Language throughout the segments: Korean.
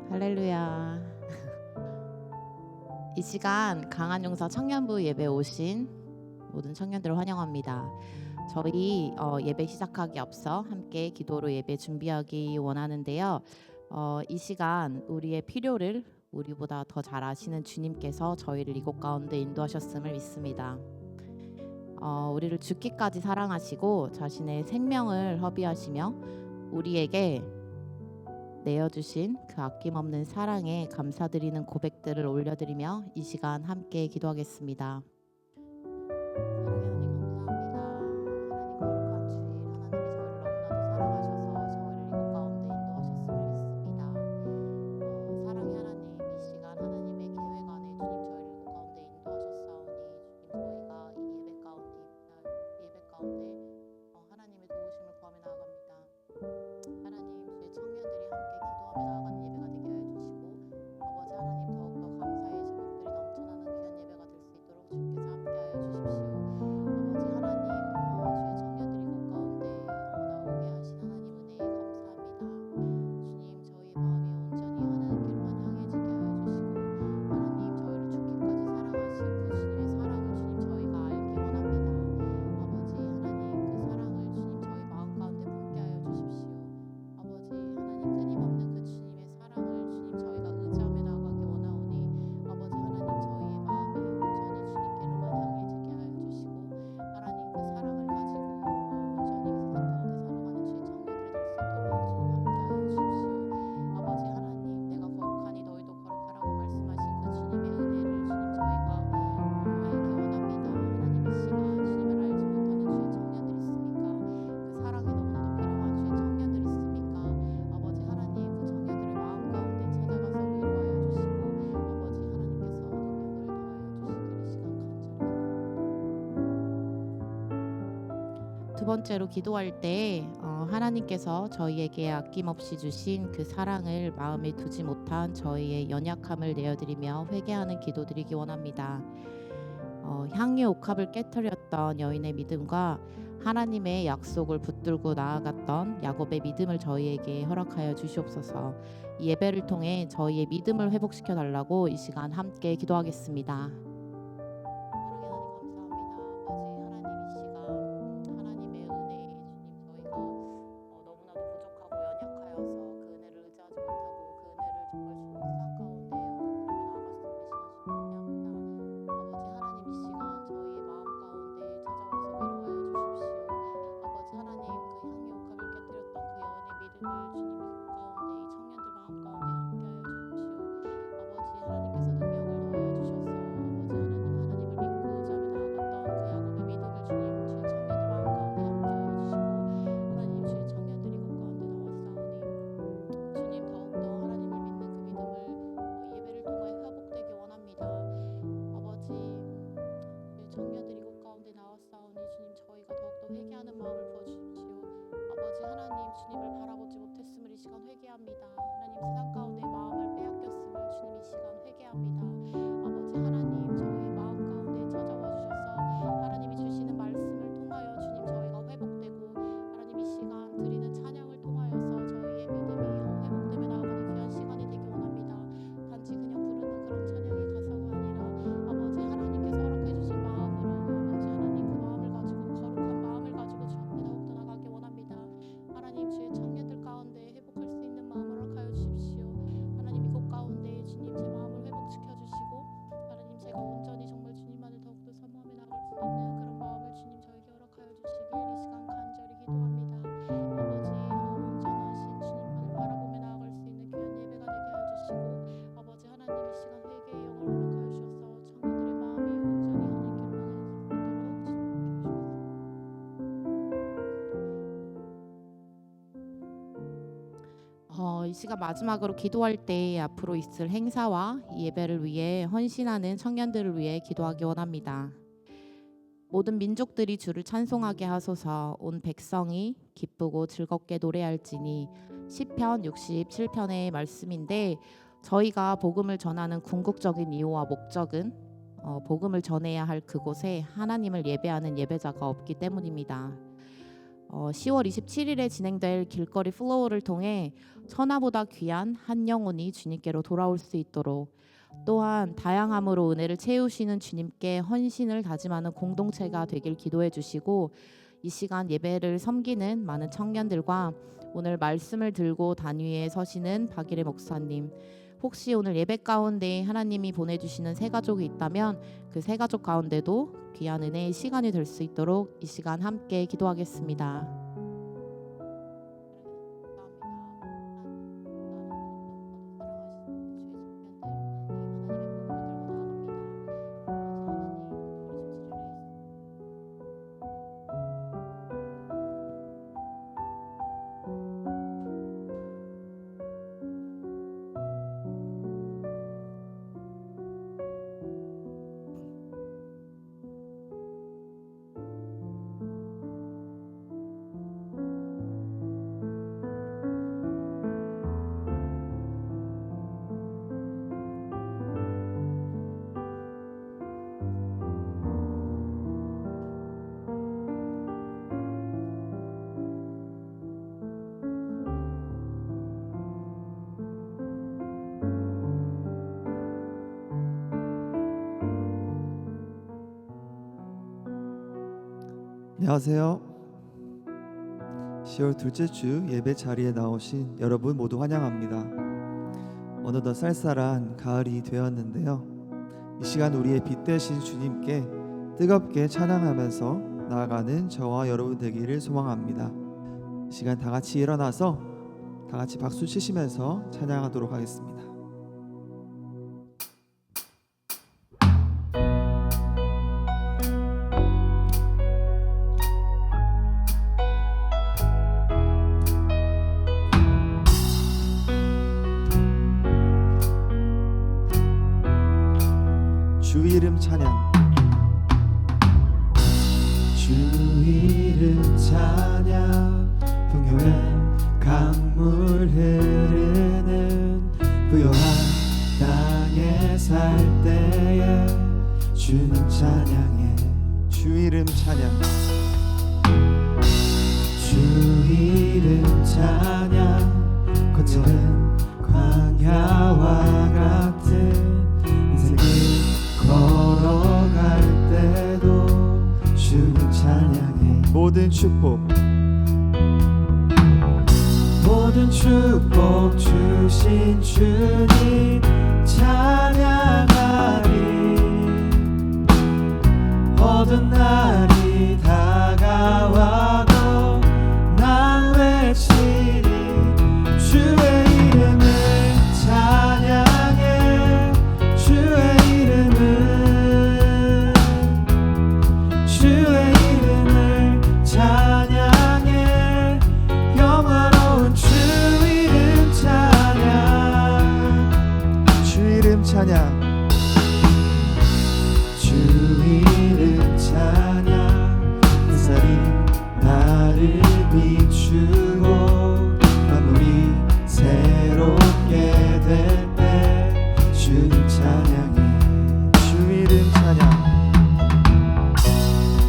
할렐루야. 이 시간 강한용사 청년부 예배 오신 모든 청년들을 환영합니다. 저희 예배 시작하기 앞서 함께 기도로 예배 준비하기 원하는데요. 이 시간 우리의 필요를 우리보다 더 잘 아시는 주님께서 저희를 이곳 가운데 인도하셨음을 믿습니다. 우리를 죽기까지 사랑하시고 자신의 생명을 허비하시며 우리에게 내어주신 그 아낌없는 사랑에 감사드리는 고백들을 올려드리며 이 시간 함께 기도하겠습니다. 두 번째로 기도할 때 하나님께서 저희에게 아낌없이 주신 그 사랑을 마음에 두지 못한 저희의 연약함을 내어드리며 회개하는 기도드리기 원합니다. 향유 옥합을 깨뜨렸던 여인의 믿음과 하나님의 약속을 붙들고 나아갔던 야곱의 믿음을 저희에게 허락하여 주시옵소서. 이 예배를 통해 저희의 믿음을 회복시켜 달라고 이 시간 함께 기도하겠습니다. 이 시간 마지막으로 기도할 때 앞으로 있을 행사와 이 예배를 위해 헌신하는 청년들을 위해 기도하기 원합니다. 모든 민족들이 주를 찬송하게 하소서. 온 백성이 기쁘고 즐겁게 노래할지니. 시편 67편의 말씀인데 저희가 복음을 전하는 궁극적인 이유와 목적은 복음을 전해야 할 그곳에 하나님을 예배하는 예배자가 없기 때문입니다. 10월 27일에 진행될 길거리 플로어를 통해 천하보다 귀한 한 영혼이 주님께로 돌아올 수 있도록, 또한 다양함으로 은혜를 채우시는 주님께 헌신을 다짐하는 공동체가 되길 기도해 주시고, 이 시간 예배를 섬기는 많은 청년들과 오늘 말씀을 들고 단위에 서시는 박일의 목사님, 혹시 오늘 예배 가운데 하나님이 보내주시는 새 가족이 있다면 그 새 가족 가운데도 귀한 은혜의 시간이 될 수 있도록 이 시간 함께 기도하겠습니다. 안녕하세요. 10월 둘째 주 예배 자리에 나오신 여러분 모두 환영합니다. 어느덧 쌀쌀한 가을이 되었는데요. 이 시간 우리의 빛 되신 주님께 뜨겁게 찬양하면서 나아가는 저와 여러분 되기를 소망합니다. 이 시간 다 같이 일어나서 다 같이 박수 치시면서 찬양하도록 하겠습니다. 주 이름 찬양. 주 이름 찬양. 풍요의 강물 흐르는 부요한 땅에 살 때에 주님 찬양해. 주 이름 찬양. 주 이름 찬양. 거칠은 광야와 같은 걸어갈 때도 주님 찬양해. 모든 축복 주신 주님 찬양하리. 어두운 날이 다가와도 난 외치리. 주의 이름을 찬양해. 주의 이름을 찬양해. 영화로운 주 이름 찬양. 주 이름 찬양. 주 이름 찬양. 햇살이 나를 비추고 만물이 새롭게 될 때 주님 찬양해. 주 이름 찬양.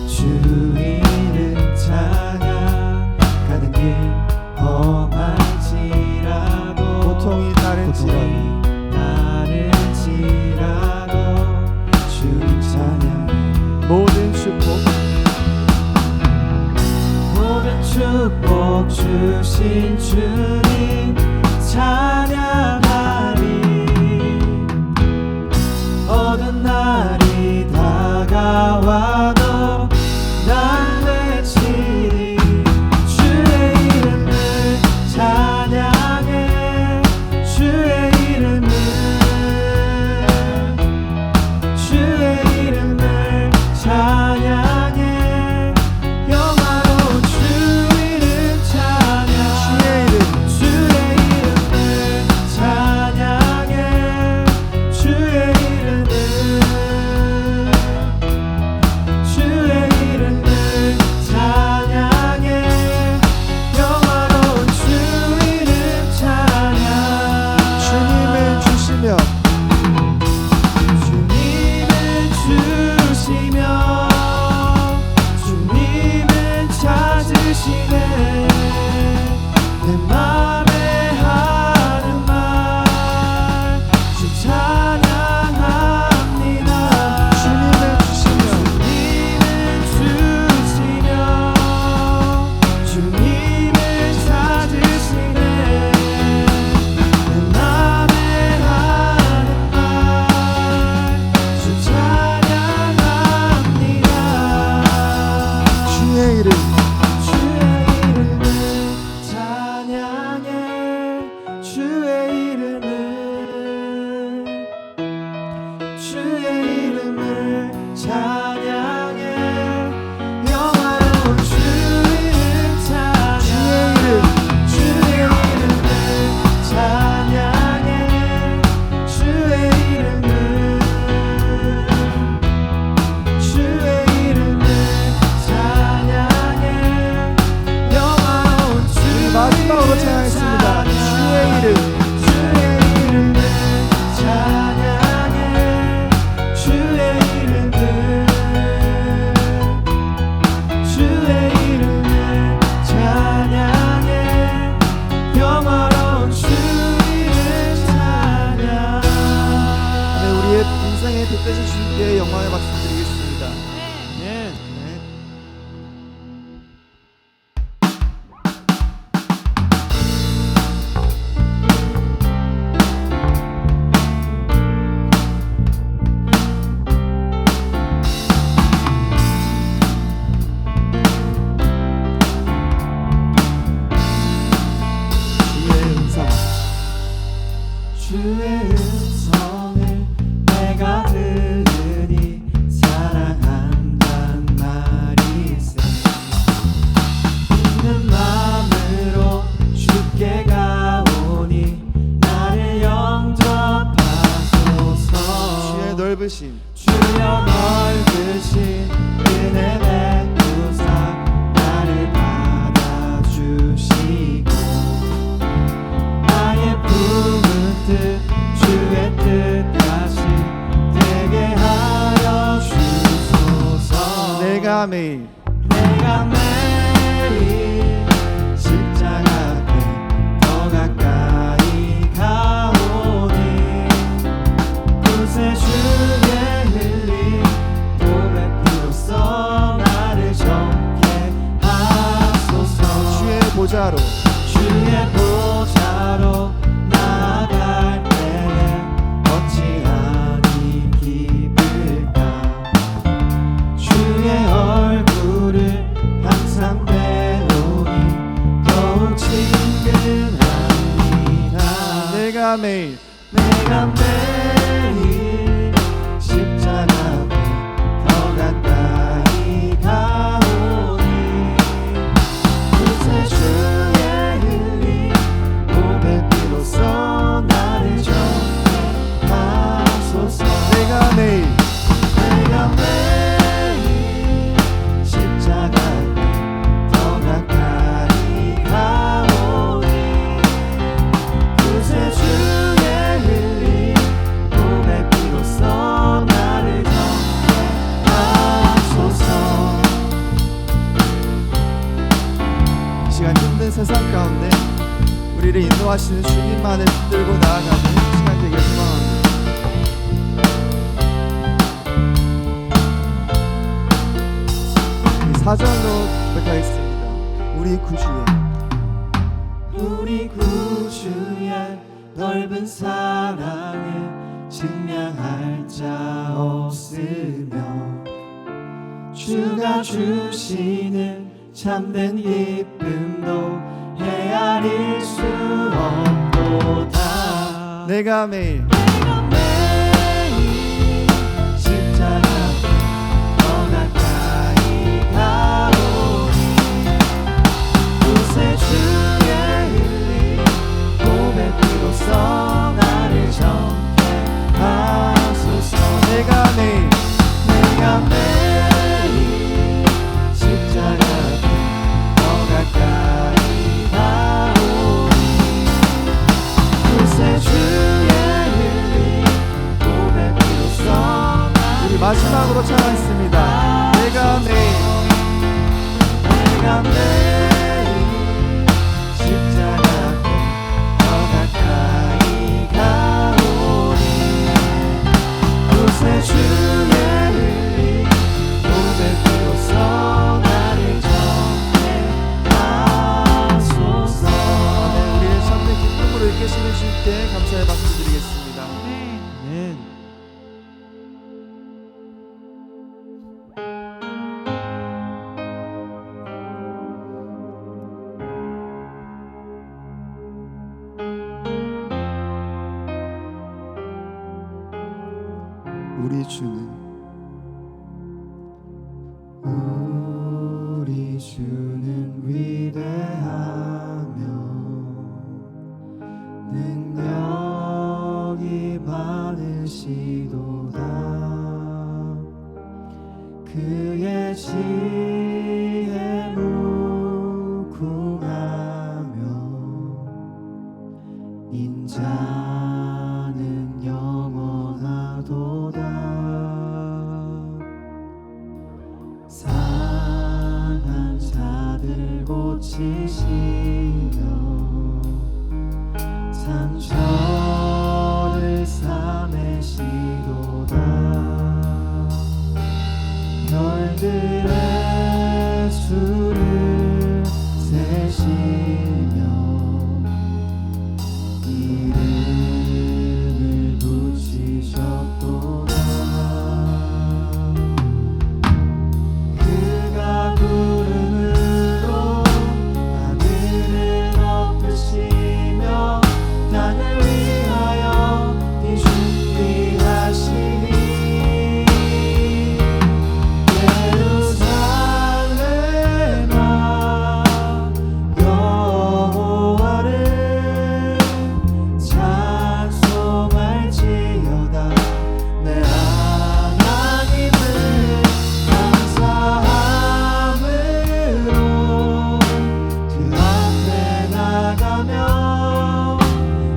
주 이름 찬양. 가는 길 험할지라도 고통이 따를지라도 주님 찬양해. 모든 축복 주신 주님 찬양하리. 어두운 날이 다가와도 난 외치리. 주의 이름을 찬양해. 주의 이름을 찬양해. 영화로운 주 이름 찬양. 주 주의 이름을 찬양해 영화로운 주 이름 찬양 주의 이름을 찬양해 주의 이름을 찬양해 영화로운 주 마지막으로 찬양했습니다. 주의 이름을 찬양해 주의 이름을 찬양해 영화로운 주 이름 찬양. 네, 우리의 인생의 빛되신 주님께 영광의 박수 드리겠습니다. 네. 주의 음성을 내가 들으니 사랑한단 말이세. 있는 마음으로 주께 가오니 나를 영접하소서. 주의 넓으신 은혜 베푸사 나를 받아주시고 나의 품은 주의 뜻 다시 되게 하여 주소서. 내가 매일 십자가 앞에 더 가까이 가오니 그새 주의 흘린 몸의 피로써 나를 정케 하소서. 주의 보좌로 나아갈 때에 어찌하니 기쁠까. 주의 얼굴을 항상 배우니 더욱 친근합니다. 내가 매일 십자가 앞에 더 가까이 가오니 그새 주의 흘린 몸의 피로써 나를 정케 하소서. 내가 매일 십자가 앞에 더 가까이 가오니 그새 주의 흘린 몸의 피로써 나를 정케 하소서. 이 시간 힘든 세상 가운데 우리를 인도하시는 주님만을 붙들고 나아가는 시간 되길 소망합니다. 사절로 고백하겠습니다. 우리 구주의 넓은 사랑을 증명할 자 없으며 주가 주시는 참된 기쁨도 헤아릴 수 없도다. 내가 매일 십자가 앞에 더 가까이 가오니 그새 주의 흘린 몸의 피로써 나를 정케 하소서. 내가 매일 십자가 앞에 더 가까이 가오니 그새 주의 흘린 몸의 피로써 우리 마지막으로 찬양했습니다. 내가 매일 십자가 앞에 더 가까이 가오니 그새 주의 흘린 몸의 피로써 나를 정케 하소서. 우리의 참된 기쁨으로 이끄시는 주님께 감사의 박수 드리겠습니다. 아멘. 우리 주는 위대하며 능력이 많으시도다. 그의 지혜 무궁하며 인자는 영원하도다. 상한 자들 고치시며 상처를 싸매시도다. 별들의 수를 세시며 이름을 붙이셨도다. 그가 구름으로 하늘을 덮으시며 땅을 위하여 비 준비하시니 예루살렘아 여호와를 찬송할지어다. 내 하나님을 감사함으로 그 앞에 나가며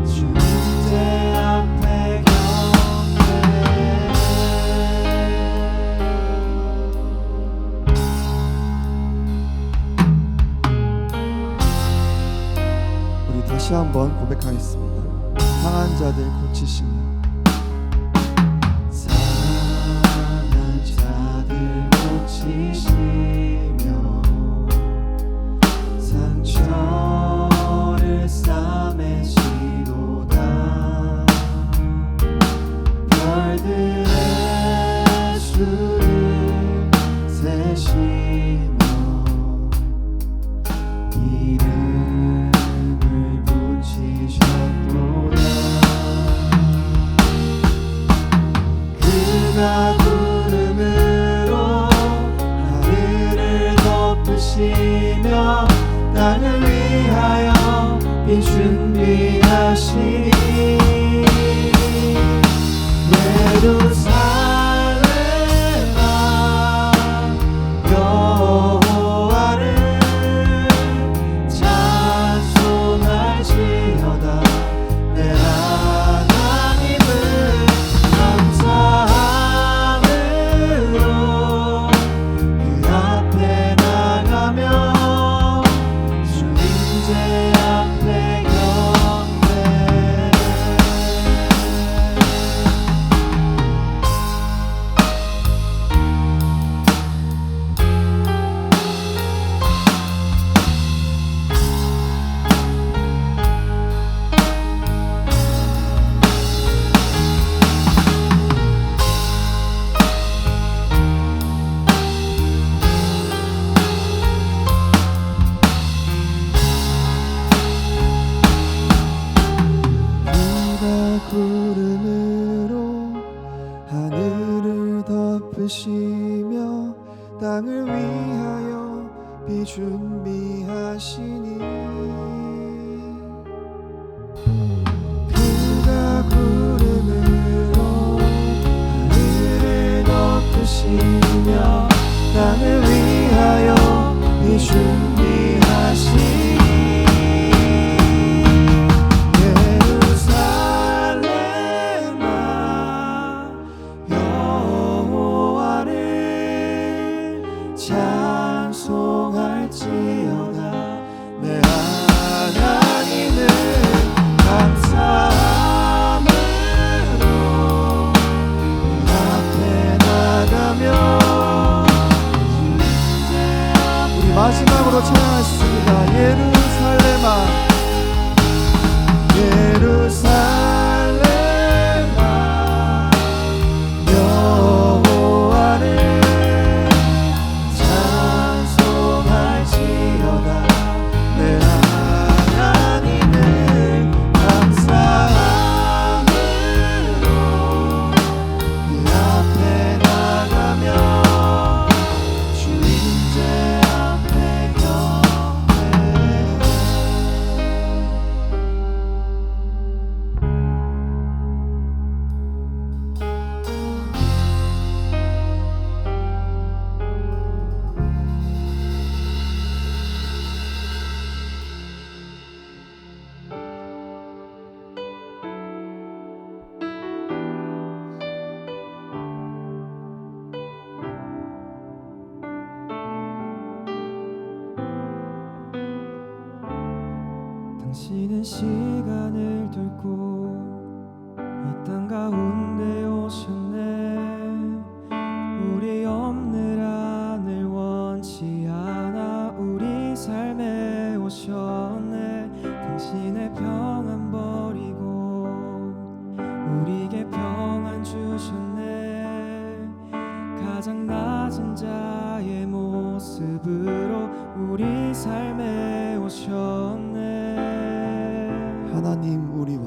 주님의 앞에 경배해. 우리 다시 한번 고백하겠습니다. 상한 자들 고치시며 상한 자들 고치시며 상처를 싸매시도다. 별들의 수를 세시며 이름을 붙이셨도다. 그가 구름으로 하늘을 덮으시며 땅을 위하여 비 준비하시니 예루살렘아 여호와를 찬송할지어다. 내 하나님을 감사함으로 그 앞에 나가며 주님의 앞에 경배해. 그가 구름으로 하늘을 덮으시며 땅을 위하여 비 준비하시니 그가 구름으로 하늘을 덮으시며 땅을 위하여 비 준비하시니 예루살렘아 여호와를 찬송할지어다. 내 우리에게 평안 주셨네. 가장 낮은 자의 모습으로 우리 삶에 오셨네. 하나님 우리와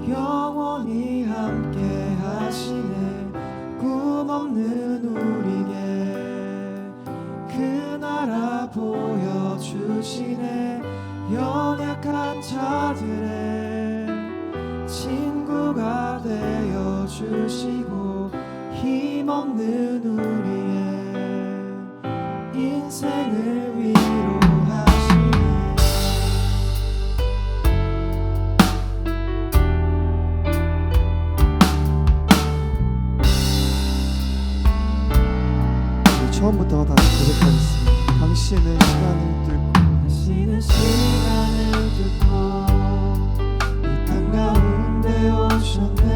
영원히 함께 하시네. 꿈없는 우리에게 그 나라 보여주시네. 연약한 자들의 친구가 되어주시고 힘없는 우리의 인생을 위로하시네. 처음부터 다시 고백하겠습니다. 당신은 시간을 뚫고 이 땅 가운데 오셨네.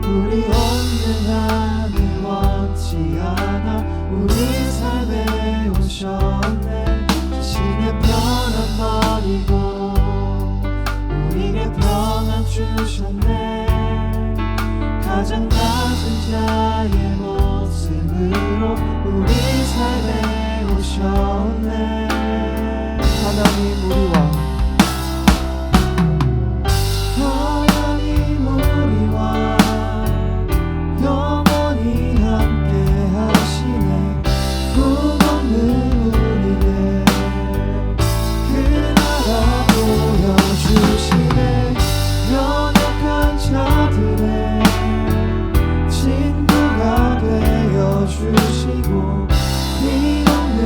우리 없는 하늘 원치 않아 우리 삶에 오셨네. 자신의 편한 버리고 우리에게 평안 주셨네. 가장 낮은 자의 모습으로 우리 삶에 오셨네. 하나님 우리와 영원히 함께 하시네. 꿈없는 우리의 그 나라 보여주시네. 연약한 자들의 친구가 되어주시고 힘없는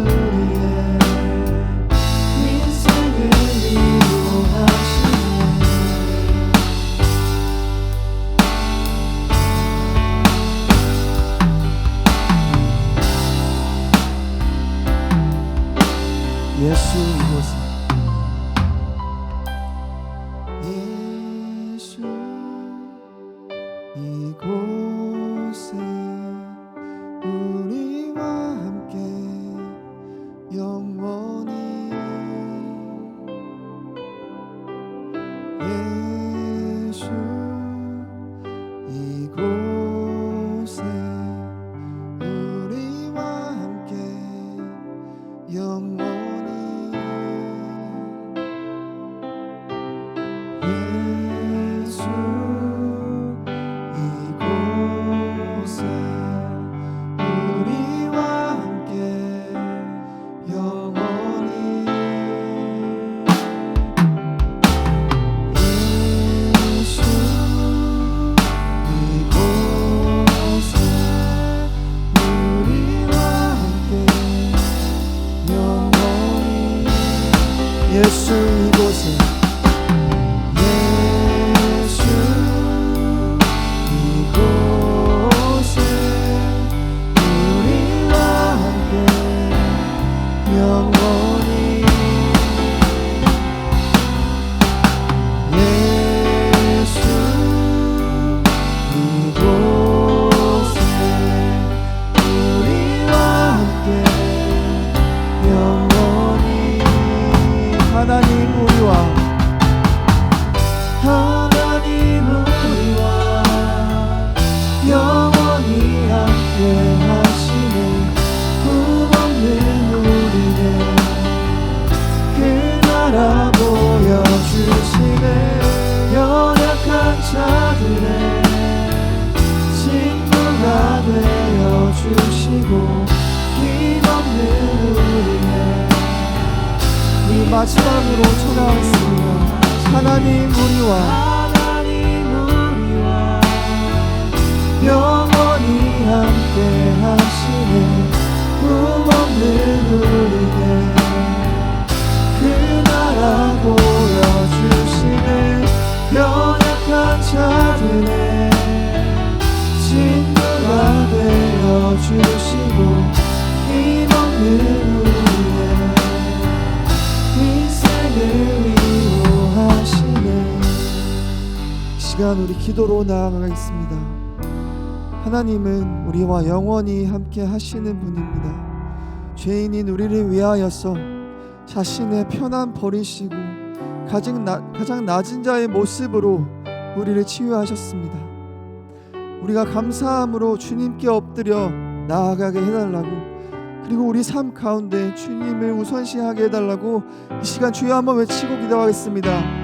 우리의 인생을 위로하시네. 예수 이곳에 예수 이곳에 우리와 함께 영원히 예수 이곳에 우리와 함께 영원히 예수 이곳에 우리와 함께 영원히 예수 이곳에 우리와 함께 영원히 예수 이곳에 마지막으로 전하겠습니다. 하나님 우리와 영원히 함께 하시네. 꿈없는 우리에게 그 나라 보여주시네. 연약한 자들의 친구가 되어주시고 힘없는 우리의 인생을 위로하시네. 시간 우리 기도로 나아가겠습니다. 하나님은 우리와 영원히 함께 하시는 분입니다. 죄인인 우리를 위하여서 자신의 편안 버리시고 가장 낮은 자의 모습으로 우리를 치유하셨습니다. 우리가 감사함으로 주님께 엎드려 나아가게 해달라고, 그리고 우리 삶 가운데 주님을 우선시하게 해달라고 이 시간 주여 한번 외치고 기도하겠습니다.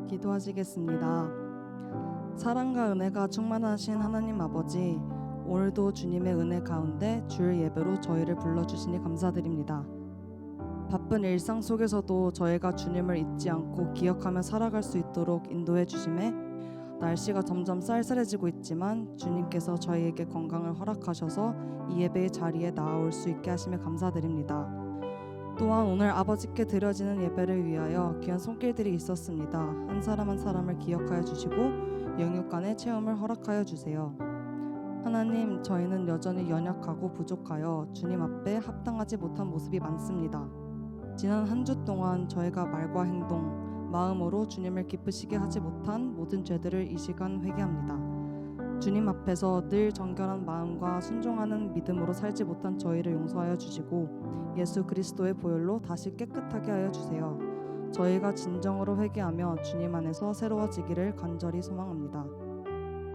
기도하시겠습니다. 사랑과 은혜가 충만하신 하나님 아버지, 오늘도 주님의 은혜 가운데 주일 예배로 저희를 불러주시니 감사드립니다. 바쁜 일상 속에서도 저희가 주님을 잊지 않고 기억하며 살아갈 수 있도록 인도해 주심에, 날씨가 점점 쌀쌀해지고 있지만 주님께서 저희에게 건강을 허락하셔서 이 예배의 자리에 나아올 수 있게 하심에 감사드립니다. 또한 오늘 아버지께 드려지는 예배를 위하여 귀한 손길들이 있었습니다. 한 사람 한 사람을 기억하여 주시고 영육 간의 체험을 허락하여 주세요. 하나님, 저희는 여전히 연약하고 부족하여 주님 앞에 합당하지 못한 모습이 많습니다. 지난 한 주 동안 저희가 말과 행동, 마음으로 주님을 기쁘시게 하지 못한 모든 죄들을 이 시간 회개합니다. 주님 앞에서 늘 정결한 마음과 순종하는 믿음으로 살지 못한 저희를 용서하여 주시고 예수 그리스도의 보혈로 다시 깨끗하게 하여 주세요. 저희가 진정으로 회개하며 주님 안에서 새로워지기를 간절히 소망합니다.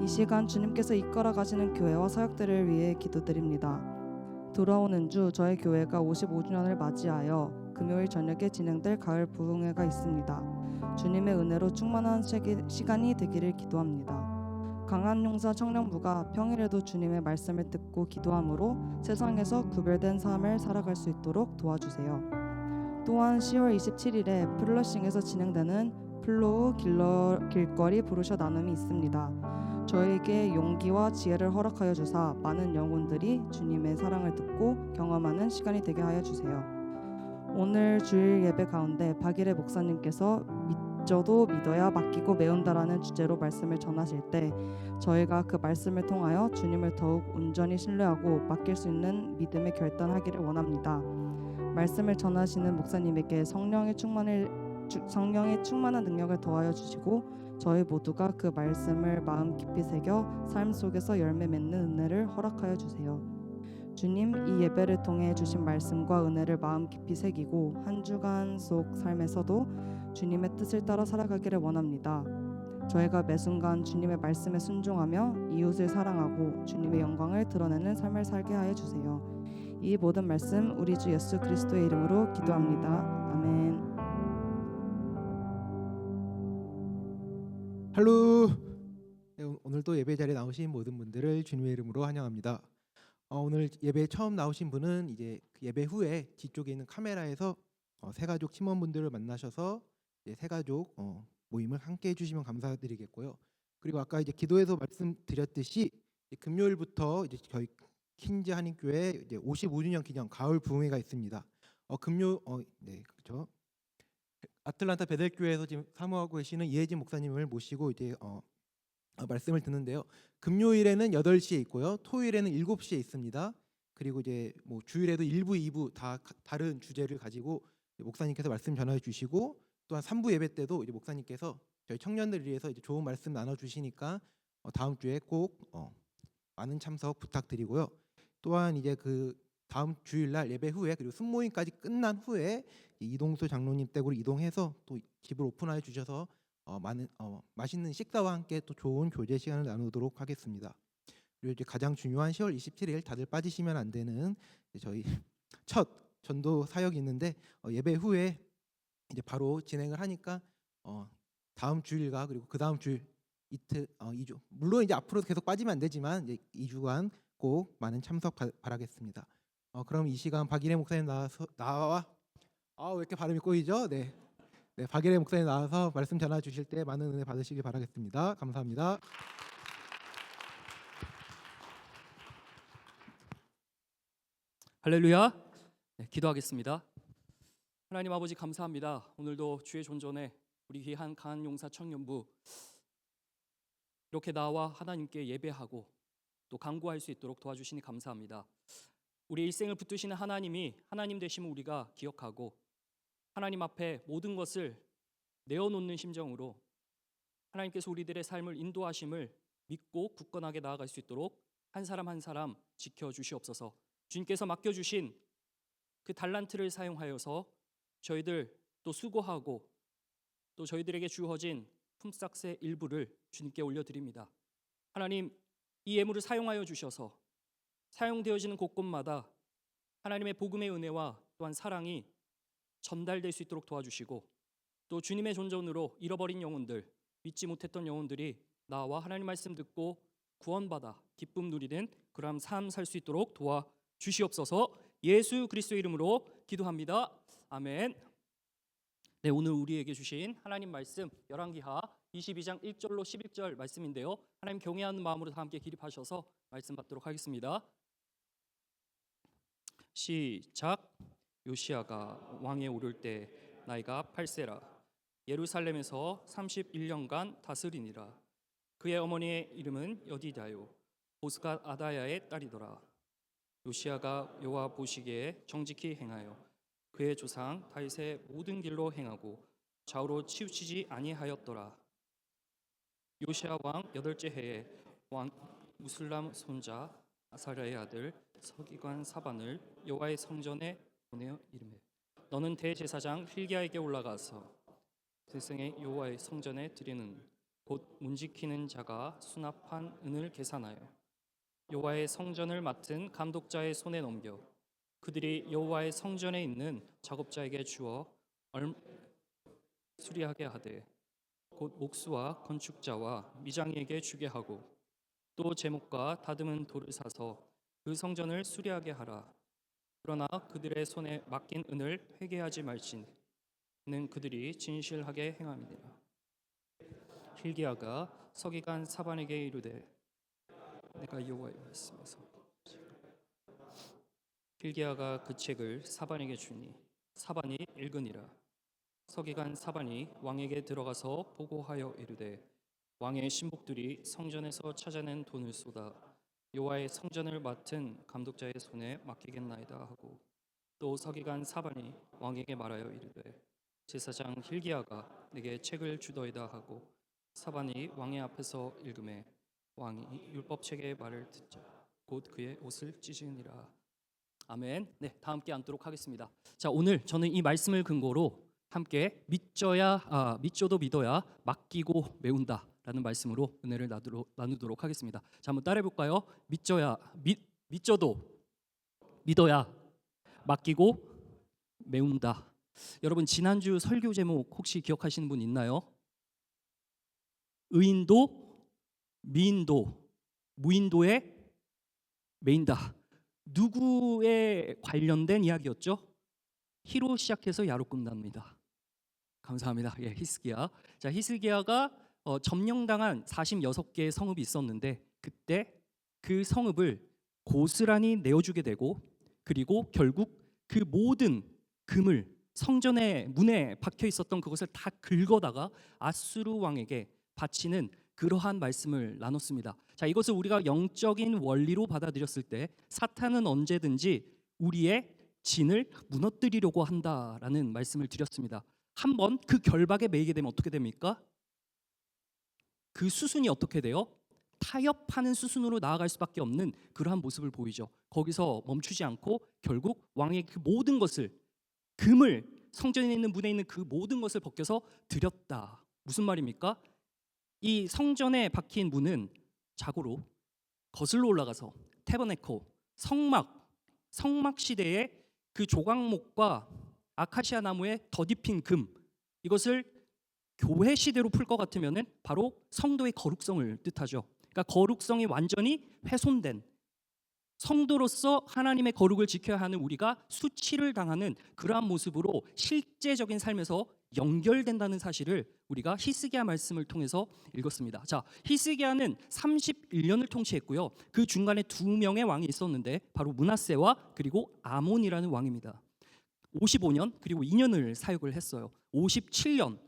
이 시간 주님께서 이끌어 가시는 교회와 사역들을 위해 기도드립니다. 돌아오는 주 저희 교회가 55주년을 맞이하여 금요일 저녁에 진행될 가을 부흥회가 있습니다. 주님의 은혜로 충만한 시간이 되기를 기도합니다. 강한 용사 청년부가 평일에도 주님의 말씀을 듣고 기도함으로 세상에서 구별된 삶을 살아갈 수 있도록 도와주세요. 또한 10월 27일에 플러싱에서 진행되는 플로우 길거리 브로셔 나눔이 있습니다. 저에게 용기와 지혜를 허락하여 주사 많은 영혼들이 주님의 사랑을 듣고 경험하는 시간이 되게 하여 주세요. 오늘 주일 예배 가운데 박일의 목사님께서 믿어도 믿어야 맡기고 메운다라는 주제로 말씀을 전하실 때 저희가 그 말씀을 통하여 주님을 더욱 온전히 신뢰하고 맡길 수 있는 믿음의 결단하기를 원합니다. 말씀을 전하시는 목사님에게 성령의 충만한 능력을 더하여 주시고 저희 모두가 그 말씀을 마음 깊이 새겨 삶 속에서 열매 맺는 은혜를 허락하여 주세요. 주님, 이 예배를 통해 주신 말씀과 은혜를 마음 깊이 새기고 한 주간 속 삶에서도 주님의 뜻을 따라 살아가기를 원합니다. 저희가 매 순간 주님의 말씀에 순종하며 이웃을 사랑하고 주님의 영광을 드러내는 삶을 살게 하여 주세요. 이 모든 말씀 우리 주 예수 그리스도의 이름으로 기도합니다. 아멘. 할로. 네, 오늘도 예배 자리에 나오신 모든 분들을 주님의 이름으로 환영합니다. 오늘 예배 처음 나오신 분은 이제 그 예배 후에 뒤쪽에 있는 카메라에서 새가족 팀원분들을 만나셔서 이제 새가족 모임을 함께 해주시면 감사드리겠고요. 그리고 아까 이제 기도에서 말씀드렸듯이 이제 금요일부터 이제 저희 킨즈 한인교회 이제 55주년 기념 가을 부흥회가 있습니다. 네, 그렇죠. 아틀란타 베델교회에서 지금 사모하고 계시는 이혜진 목사님을 모시고 이제 말씀을 듣는데요. 금요일에는 8시에 있고요. 토요일에는 7시에 있습니다. 그리고 이제 뭐 주일에도 1부, 2부 다 다른 주제를 가지고 목사님께서 말씀 전해 주시고 또한 3부 예배 때도 이제 목사님께서 저희 청년들을 위해서 이제 좋은 말씀 나눠 주시니까 다음 주에 꼭 많은 참석 부탁드리고요. 또한 이제 그 다음 주일 날 예배 후에 그리고 순모임까지 끝난 후에 이동수 장로님 댁으로 이동해서 또 집을 오픈해 주셔서 맛있는 식사와 함께 또 좋은 교제 시간을 나누도록 하겠습니다. 그리고 이제 가장 중요한 10월 27일 다들 빠지시면 안 되는 저희 첫 전도 사역이 있는데 예배 후에 이제 바로 진행을 하니까 다음 주일과 그리고 그 다음 주일 이틀 2주 물론 이제 앞으로 계속 빠지면 안 되지만 이제 2주간 꼭 많은 참석 바라겠습니다. 그럼 이 시간 박일혜 목사님 나와 왜 이렇게 발음이 꼬이죠? 네. 네, 박일혜 목사님 나와서 말씀 전해 주실 때 많은 은혜 받으시길 바라겠습니다. 감사합니다. 할렐루야. 네, 기도하겠습니다. 하나님 아버지 감사합니다. 오늘도 주의 존전에 우리 귀한 강한 용사 청년부 이렇게 나와 하나님께 예배하고 또 간구할 수 있도록 도와주시니 감사합니다. 우리 일생을 붙드시는 하나님이 하나님 되심을 우리가 기억하고 하나님 앞에 모든 것을 내어놓는 심정으로 하나님께서 우리들의 삶을 인도하심을 믿고 굳건하게 나아갈 수 있도록 한 사람 한 사람 지켜주시옵소서. 주님께서 맡겨주신 그 달란트를 사용하여서 저희들 또 수고하고 또 저희들에게 주어진 품삯의 일부를 주님께 올려드립니다. 하나님, 이 예물을 사용하여 주셔서 사용되어지는 곳곳마다 하나님의 복음의 은혜와 또한 사랑이 전달될 수 있도록 도와주시고 또 주님의 존전으로 잃어버린 영혼들, 믿지 못했던 영혼들이 나와 하나님 말씀 듣고 구원받아 기쁨 누리는 그러한 삶 살 수 있도록 도와주시옵소서. 예수 그리스도의 이름으로 기도합니다. 아멘. 네, 오늘 우리에게 주신 하나님 말씀 열왕기하 22장 1절로 11절 말씀인데요. 하나님 경외하는 마음으로 다 함께 기립하셔서 말씀 받도록 하겠습니다. 시작. 요시야가 왕에 오를 때 나이가 8세라. 예루살렘에서 31년간 다스리니라. 그의 어머니의 이름은 여디다요 보스가 아다야의 딸이더라. 요시야가 여호와 보시기에 정직히 행하여 그의 조상 다윗의 모든 길로 행하고 좌우로 치우치지 아니하였더라. 요시야 왕 8째 해에 왕 무슬람 손자 아사랴의 아들 서기관 사반을 여호와의 성전에 보내어 이르매 너는 대제사장 힐기야에게 올라가서 세상에 여호와의 성전에 드리는 곧 문지키는 자가 수납한 은을 계산하여 여호와의 성전을 맡은 감독자의 손에 넘겨 그들이 여호와의 성전에 있는 작업자에게 주어 수리하게 하되 곧 목수와 건축자와 미장이에게 주게 하고 또 제목과 다듬은 돌을 사서 그 성전을 수리하게 하라. 그러나 그들의 손에 맡긴 은을 회개하지 말지는 그들이 진실하게 행함이니라. 힐기야가 서기관 사반에게 이르되 내가 여호와의 말씀에서 힐기야가 그 책을 사반에게 주니 사반이 읽으니라. 서기관 사반이 왕에게 들어가서 보고하여 이르되 왕의 신복들이 성전에서 찾아낸 돈을 쏟아 여호와의 성전을 맡은 감독자의 손에 맡기겠나이다 하고 또 서기관 사반이 왕에게 말하여 이르되 제사장 힐기야가 내게 책을 주더이다 하고 사반이 왕의 앞에서 읽음에 왕이 율법책의 말을 듣자 곧 그의 옷을 찢으니라. 아멘. 네, 다 함께 앉도록 하겠습니다. 자, 오늘 저는 이 말씀을 근거로 함께 믿져도 믿어야 맡기고 메운다라는 말씀으로 은혜를 나누도록 하겠습니다. 자, 한번 따라해 볼까요? 믿져도 믿어야 맡기고 메운다. 여러분 지난주 설교 제목 혹시 기억하시는 분 있나요? 의인도 미인도 무인도에 메인다. 누구에 관련된 이야기였죠? 히로 시작해서 야로 끝납니다. 감사합니다. 예, 히스기야. 자, 히스기야가 점령당한 46개의 성읍이 있었는데 그때 그 성읍을 고스란히 내어주게 되고 그리고 결국 그 모든 금을 성전의 문에 박혀 있었던 그것을 다 긁어다가 아수르 왕에게 바치는 그러한 말씀을 나눴습니다. 자, 이것을 우리가 영적인 원리로 받아들였을 때 사탄은 언제든지 우리의 진을 무너뜨리려고 한다라는 말씀을 드렸습니다. 한번 그 결박에 매이게 되면 어떻게 됩니까? 그 수순이 어떻게 돼요? 타협하는 수순으로 나아갈 수밖에 없는 그러한 모습을 보이죠. 거기서 멈추지 않고 결국 왕의 그 모든 것을 금을 성전에 있는 문에 있는 그 모든 것을 벗겨서 드렸다. 무슨 말입니까? 이 성전에 박힌 문은 자고로 거슬러 올라가서 태버네코 성막 시대의 그 조각목과 아카시아 나무에 덧입힌 금 이것을 교회 시대로 풀 것 같으면은 바로 성도의 거룩성을 뜻하죠. 그러니까 거룩성이 완전히 훼손된, 성도로서 하나님의 거룩을 지켜야 하는 우리가 수치를 당하는 그러한 모습으로 실제적인 삶에서 연결된다는 사실을 우리가 히스기야 말씀을 통해서 읽었습니다. 자, 히스기야는 31년을 통치했고요. 그 중간에 두 명의 왕이 있었는데 바로 므낫세와 그리고 아몬이라는 왕입니다. 55년 그리고 2년을 사역을 했어요. 57년.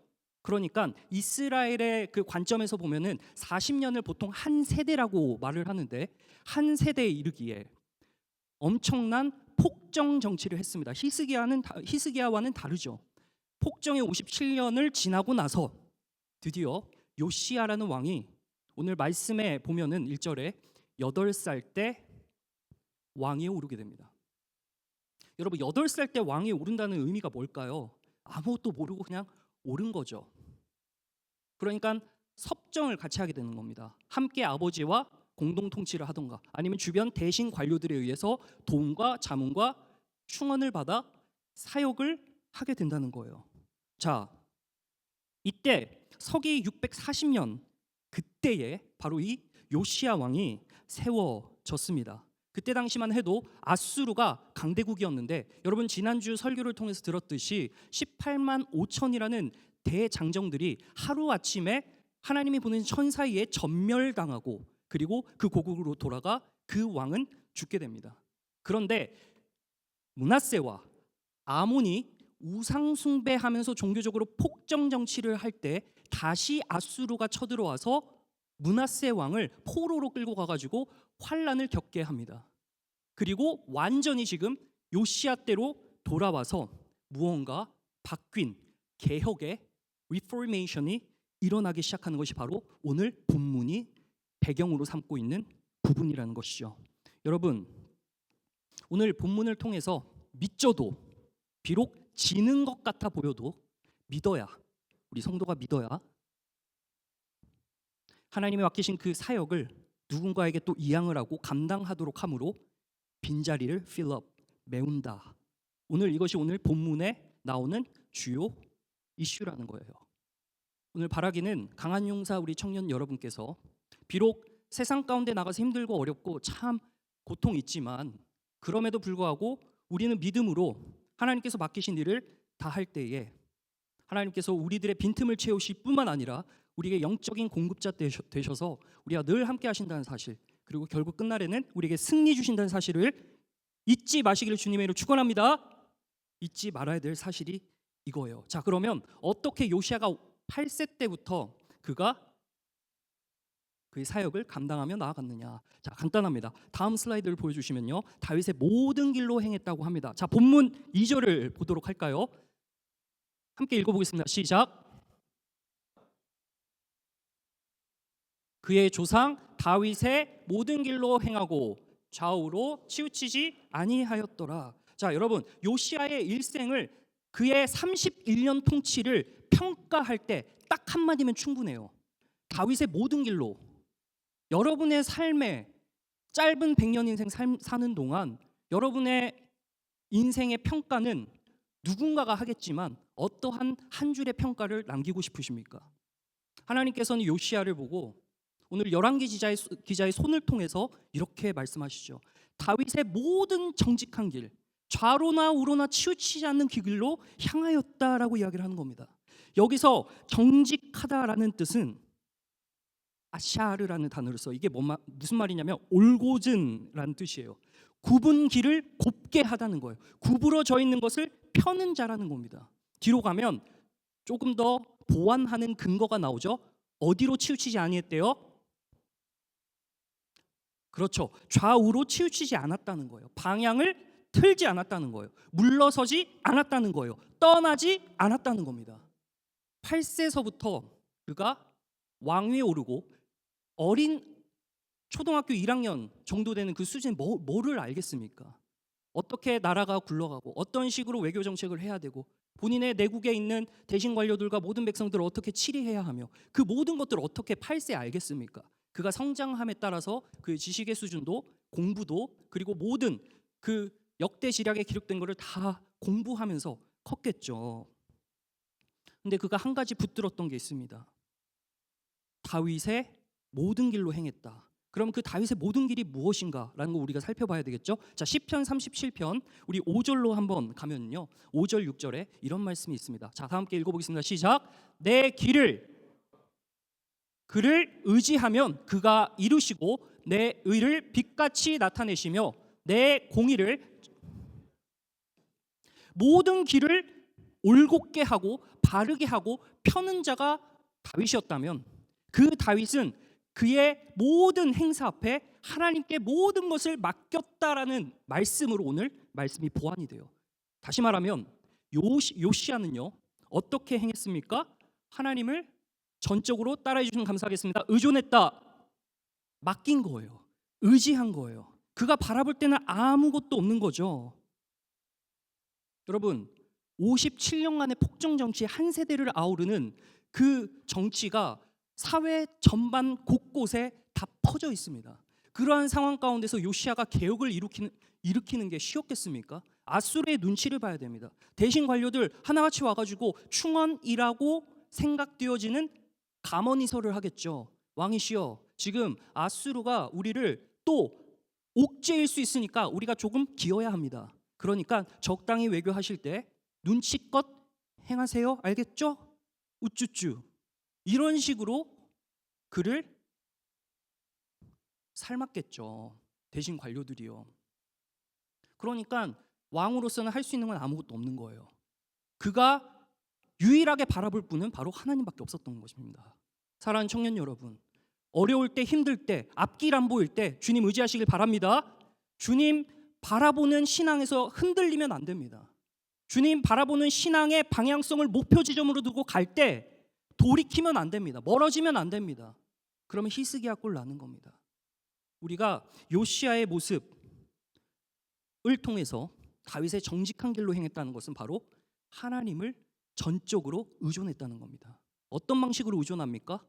그러니까 이스라엘의 그 관점에서 보면은 40년을 보통 한 세대라고 말을 하는데, 한 세대에 이르기에 엄청난 폭정 정치를 했습니다. 히스기야와는 다르죠. 폭정의 57년을 지나고 나서 드디어 요시야라는 왕이, 오늘 말씀에 보면은 1절에 8살 때 왕위에 오르게 됩니다. 여러분, 8살 때 왕위에 오른다는 의미가 뭘까요? 아무것도 모르고 그냥 오른 거죠. 그러니까 섭정을 같이 하게 되는 겁니다. 함께 아버지와 공동 통치를 하던가 아니면 주변 대신 관료들에 의해서 도움과 자문과 충언을 받아 사역을 하게 된다는 거예요. 자, 이때 서기 640년 그때에 바로 이 요시야 왕이 세워졌습니다. 그때 당시만 해도 아수르가 강대국이었는데, 여러분 지난주 설교를 통해서 들었듯이 18만 5천이라는 대장정들이 하루아침에 하나님이 보낸 천사에 의해 전멸당하고 그리고 그 고국으로 돌아가 그 왕은 죽게 됩니다. 그런데 므낫세와 아몬이 우상 숭배하면서 종교적으로 폭정 정치를 할 때 다시 아수르가 쳐들어와서 므낫세 왕을 포로로 끌고 가가지고 환란을 겪게 합니다. 그리고 완전히 지금 요시야 때로 돌아와서 무언가 바뀐 개혁의 리포메이션이 일어나기 시작하는 것이 바로 오늘 본문이 배경으로 삼고 있는 부분이라는 것이죠. 여러분, 오늘 본문을 통해서 믿져도, 비록 지는 것 같아 보여도 믿어야, 우리 성도가 믿어야 하나님이 맡기신 그 사역을 누군가에게 또 이양을 하고 감당하도록 함으로 빈자리를 필업, 메운다. 오늘 이것이 오늘 본문에 나오는 주요 이슈라는 거예요. 오늘 바라기는 강한 용사 우리 청년 여러분께서 비록 세상 가운데 나가서 힘들고 어렵고 참 고통이 있지만, 그럼에도 불구하고 우리는 믿음으로 하나님께서 맡기신 일을 다 할 때에 하나님께서 우리들의 빈틈을 채우실 뿐만 아니라 우리에게 영적인 공급자 되셔서 우리와 늘 함께 하신다는 사실, 그리고 결국 끝날에는 우리에게 승리 주신다는 사실을 잊지 마시기를 주님의 이름으로 축원합니다. 잊지 말아야 될 사실이 이거예요. 자, 그러면 어떻게 요시야가 8세 때부터 그가 그의 사역을 감당하며 나아갔느냐? 자, 간단합니다. 다음 슬라이드를 보여주시면요, 다윗의 모든 길로 행했다고 합니다. 자, 본문 2절을 보도록 할까요? 함께 읽어보겠습니다. 시작. 그의 조상 다윗의 모든 길로 행하고 좌우로 치우치지 아니하였더라. 자, 여러분, 요시야의 일생을, 그의 31년 통치를 평가할 때 딱 한마디면 충분해요. 다윗의 모든 길로. 여러분의 삶에 짧은 100년 인생 사는 동안 여러분의 인생의 평가는 누군가가 하겠지만 어떠한 한 줄의 평가를 남기고 싶으십니까? 하나님께서는 요시야를 보고 오늘 열왕기 기자의 손을 통해서 이렇게 말씀하시죠. 다윗의 모든 정직한 길, 좌로나 우로나 치우치지 않는 길로 향하였다라고 이야기를 하는 겁니다. 여기서 정직하다라는 뜻은 아샤르라는 단어를 써. 이게 무슨 말이냐면 올곧은라는 뜻이에요. 굽은 길을 곱게 하다는 거예요. 구부러져 있는 것을 펴는 자라는 겁니다. 뒤로 가면 조금 더 보완하는 근거가 나오죠. 어디로 치우치지 아니했대요? 그렇죠. 좌우로 치우치지 않았다는 거예요. 방향을 틀지 않았다는 거예요. 물러서지 않았다는 거예요. 떠나지 않았다는 겁니다. 8세서부터 그가 왕위에 오르고 어린 초등학교 1학년 정도 되는 그 수준에 뭐를 알겠습니까? 어떻게 나라가 굴러가고 어떤 식으로 외교 정책을 해야 되고 본인의 내국에 있는 대신 관료들과 모든 백성들을 어떻게 치리해야 하며 그 모든 것들을 어떻게 8세 알겠습니까? 그가 성장함에 따라서 그의 지식의 수준도, 공부도, 그리고 모든 그 역대 지략에 기록된 것을 다 공부하면서 컸겠죠. 근데 그가 한 가지 붙들었던 게 있습니다. 다윗의 모든 길로 행했다. 그럼 그 다윗의 모든 길이 무엇인가라는 거 우리가 살펴봐야 되겠죠. 자, 시편 37편 우리 5절로 한번 가면요, 5절 6절에 이런 말씀이 있습니다. 자, 다 함께 읽어보겠습니다. 시작. 내 길을 그를 의지하면 그가 이루시고 내 의를 빛같이 나타내시며 내 공의를 모든 길을 올곧게 하고 바르게 하고 펴는 자가 다윗이었다면, 그 다윗은 그의 모든 행사 앞에 하나님께 모든 것을 맡겼다라는 말씀으로 오늘 말씀이 보완이 돼요. 다시 말하면 요시야는요 어떻게 행했습니까? 하나님을 전적으로 따라해 주시면 감사하겠습니다. 의존했다. 맡긴 거예요. 의지한 거예요. 그가 바라볼 때는 아무것도 없는 거죠. 여러분, 57년간의 폭정 정치 한 세대를 아우르는 그 정치가 사회 전반 곳곳에 다 퍼져 있습니다. 그러한 상황 가운데서 요시야가 개혁을 일으키는 게 쉬웠겠습니까? 아수르의 눈치를 봐야 됩니다. 대신 관료들 하나같이 와가지고 충원이라고 생각되어지는 감언이설을 하겠죠. 왕이시여, 지금 아수르가 우리를 또 옥죄일 수 있으니까 우리가 조금 기어야 합니다. 그러니까 적당히 외교하실 때 눈치껏 행하세요. 알겠죠? 우쭈쭈. 이런 식으로 그를 삶았겠죠. 대신 관료들이요. 그러니까 왕으로서는 할 수 있는 건 아무것도 없는 거예요. 그가 유일하게 바라볼 분은 바로 하나님밖에 없었던 것입니다. 사랑하는 청년 여러분, 어려울 때, 힘들 때, 앞길 안 보일 때 주님 의지하시길 바랍니다. 주님 바라보는 신앙에서 흔들리면 안 됩니다. 주님 바라보는 신앙의 방향성을 목표 지점으로 두고 갈 때 돌이키면 안 됩니다. 멀어지면 안 됩니다. 그러면 히스기야 꼴 나는 겁니다. 우리가 요시야의 모습을 통해서 다윗의 정직한 길로 행했다는 것은 바로 하나님을 전적으로 의존했다는 겁니다. 어떤 방식으로 의존합니까?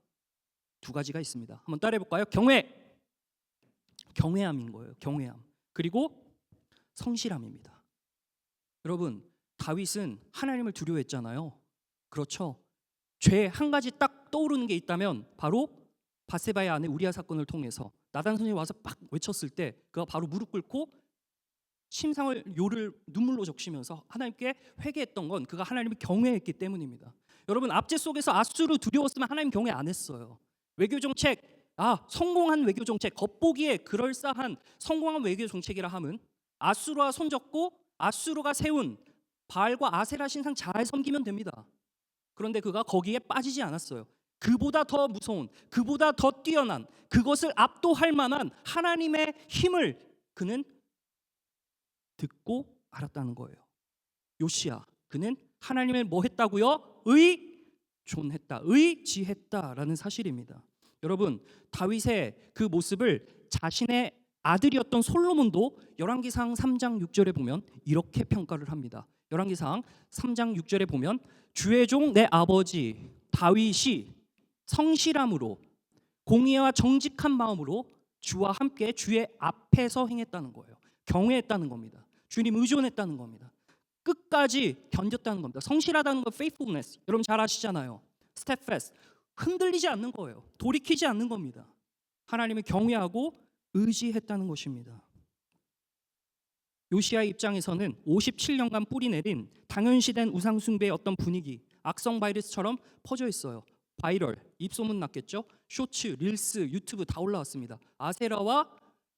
두 가지가 있습니다. 한번 따라해 볼까요? 경외함인 거예요. 경외함. 그리고 성실함입니다. 여러분, 다윗은 하나님을 두려워했잖아요. 그렇죠? 죄 한 가지 딱 떠오르는 게 있다면 바로 바세바의 아내 우리아 사건을 통해서 나단 선생님이 와서 막 외쳤을 때 그가 바로 무릎 꿇고 침상을 요를 눈물로 적시면서 하나님께 회개했던 건 그가 하나님을 경외했기 때문입니다. 여러분, 압제 속에서 아수르 두려웠으면 하나님 경외 안 했어요. 외교 정책, 성공한 외교 정책, 겉보기에 그럴싸한 성공한 외교 정책이라 함은 아수르와 손잡고 아수르가 세운 바알과 아세라 신상 잘 섬기면 됩니다. 그런데 그가 거기에 빠지지 않았어요. 그보다 더 무서운, 그보다 더 뛰어난, 그것을 압도할 만한 하나님의 힘을 그는 듣고 알았다는 거예요. 요시야, 그는 하나님을 뭐 했다고요? 의존했다, 의지했다라는 사실입니다. 여러분, 다윗의 그 모습을 자신의 아들이었던 솔로몬도 열왕기상 3장 6절에 보면 이렇게 평가를 합니다. 열왕기상 3장 6절에 보면 주의 종 내 아버지 다윗이 성실함으로 공의와 정직한 마음으로 주와 함께 주의 앞에서 행했다는 거예요. 경외했다는 겁니다. 주님 의존했다는 겁니다. 끝까지 견뎠다는 겁니다. 성실하다는 건 faithfulness. 여러분 잘 아시잖아요. steadfast. 흔들리지 않는 거예요. 돌이키지 않는 겁니다. 하나님을 경외하고 의지했다는 것입니다. 요시야의 입장에서는 57년간 뿌리 내린 당연시된 우상숭배의 어떤 분위기, 악성 바이러스처럼 퍼져 있어요. 바이럴, 입소문 났겠죠. 쇼츠, 릴스, 유튜브 다 올라왔습니다. 아세라와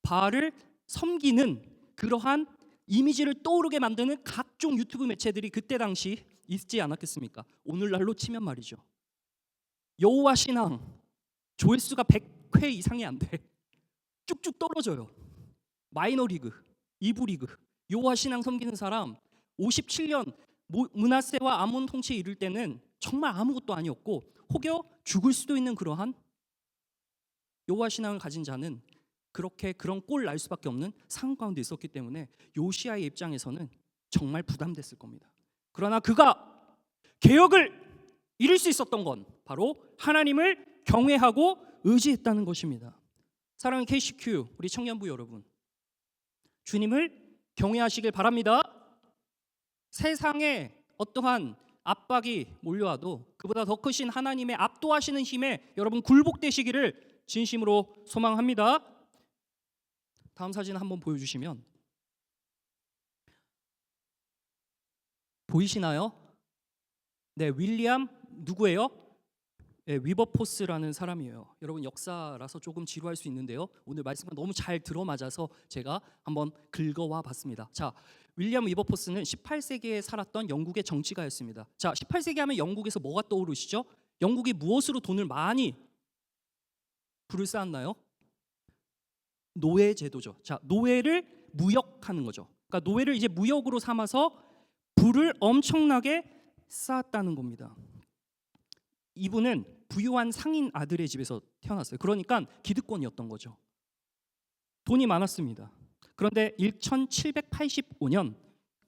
바알을 섬기는 그러한 이미지를 떠오르게 만드는 각종 유튜브 매체들이 그때 당시 있지 않았겠습니까? 오늘날로 치면 말이죠. 여호와 신앙 조회수가 100회 이상이 안 돼. 쭉쭉 떨어져요. 마이너리그, 2부 리그. 여호와 신앙 섬기는 사람 57년 므낫세와 아몬 통치에 이를 때는 정말 아무것도 아니었고 혹여 죽을 수도 있는 그러한 여호와 신앙을 가진 자는 그렇게 그런 꼴 날 수밖에 없는 상황 가운데 있었기 때문에 요시야의 입장에서는 정말 부담됐을 겁니다. 그러나 그가 개혁을 이룰 수 있었던 건 바로 하나님을 경외하고 의지했다는 것입니다. 사랑하는 KCQ 우리 청년부 여러분, 주님을 경외하시길 바랍니다. 세상에 어떠한 압박이 몰려와도 그보다 더 크신 하나님의 압도하시는 힘에 여러분 굴복되시기를 진심으로 소망합니다. 다음 사진 한번 보여주시면 보이시나요? 네, 윌리엄 누구예요? 네, 위버포스라는 사람이에요. 여러분 역사라서 조금 지루할 수 있는데요. 오늘 말씀과 너무 잘 들어맞아서 제가 한번 긁어와 봤습니다. 자, 윌리엄 위버포스는 18세기에 살았던 영국의 정치가였습니다. 자, 18세기 하면 영국에서 뭐가 떠오르시죠? 영국이 무엇으로 돈을 많이 불을 쌓았나요? 노예 제도죠. 자, 노예를 무역하는 거죠. 그러니까 노예를 이제 무역으로 삼아서 불을 엄청나게 쌓았다는 겁니다. 이분은 부유한 상인 아들의 집에서 태어났어요. 그러니까 기득권이었던 거죠. 돈이 많았습니다. 그런데 1785년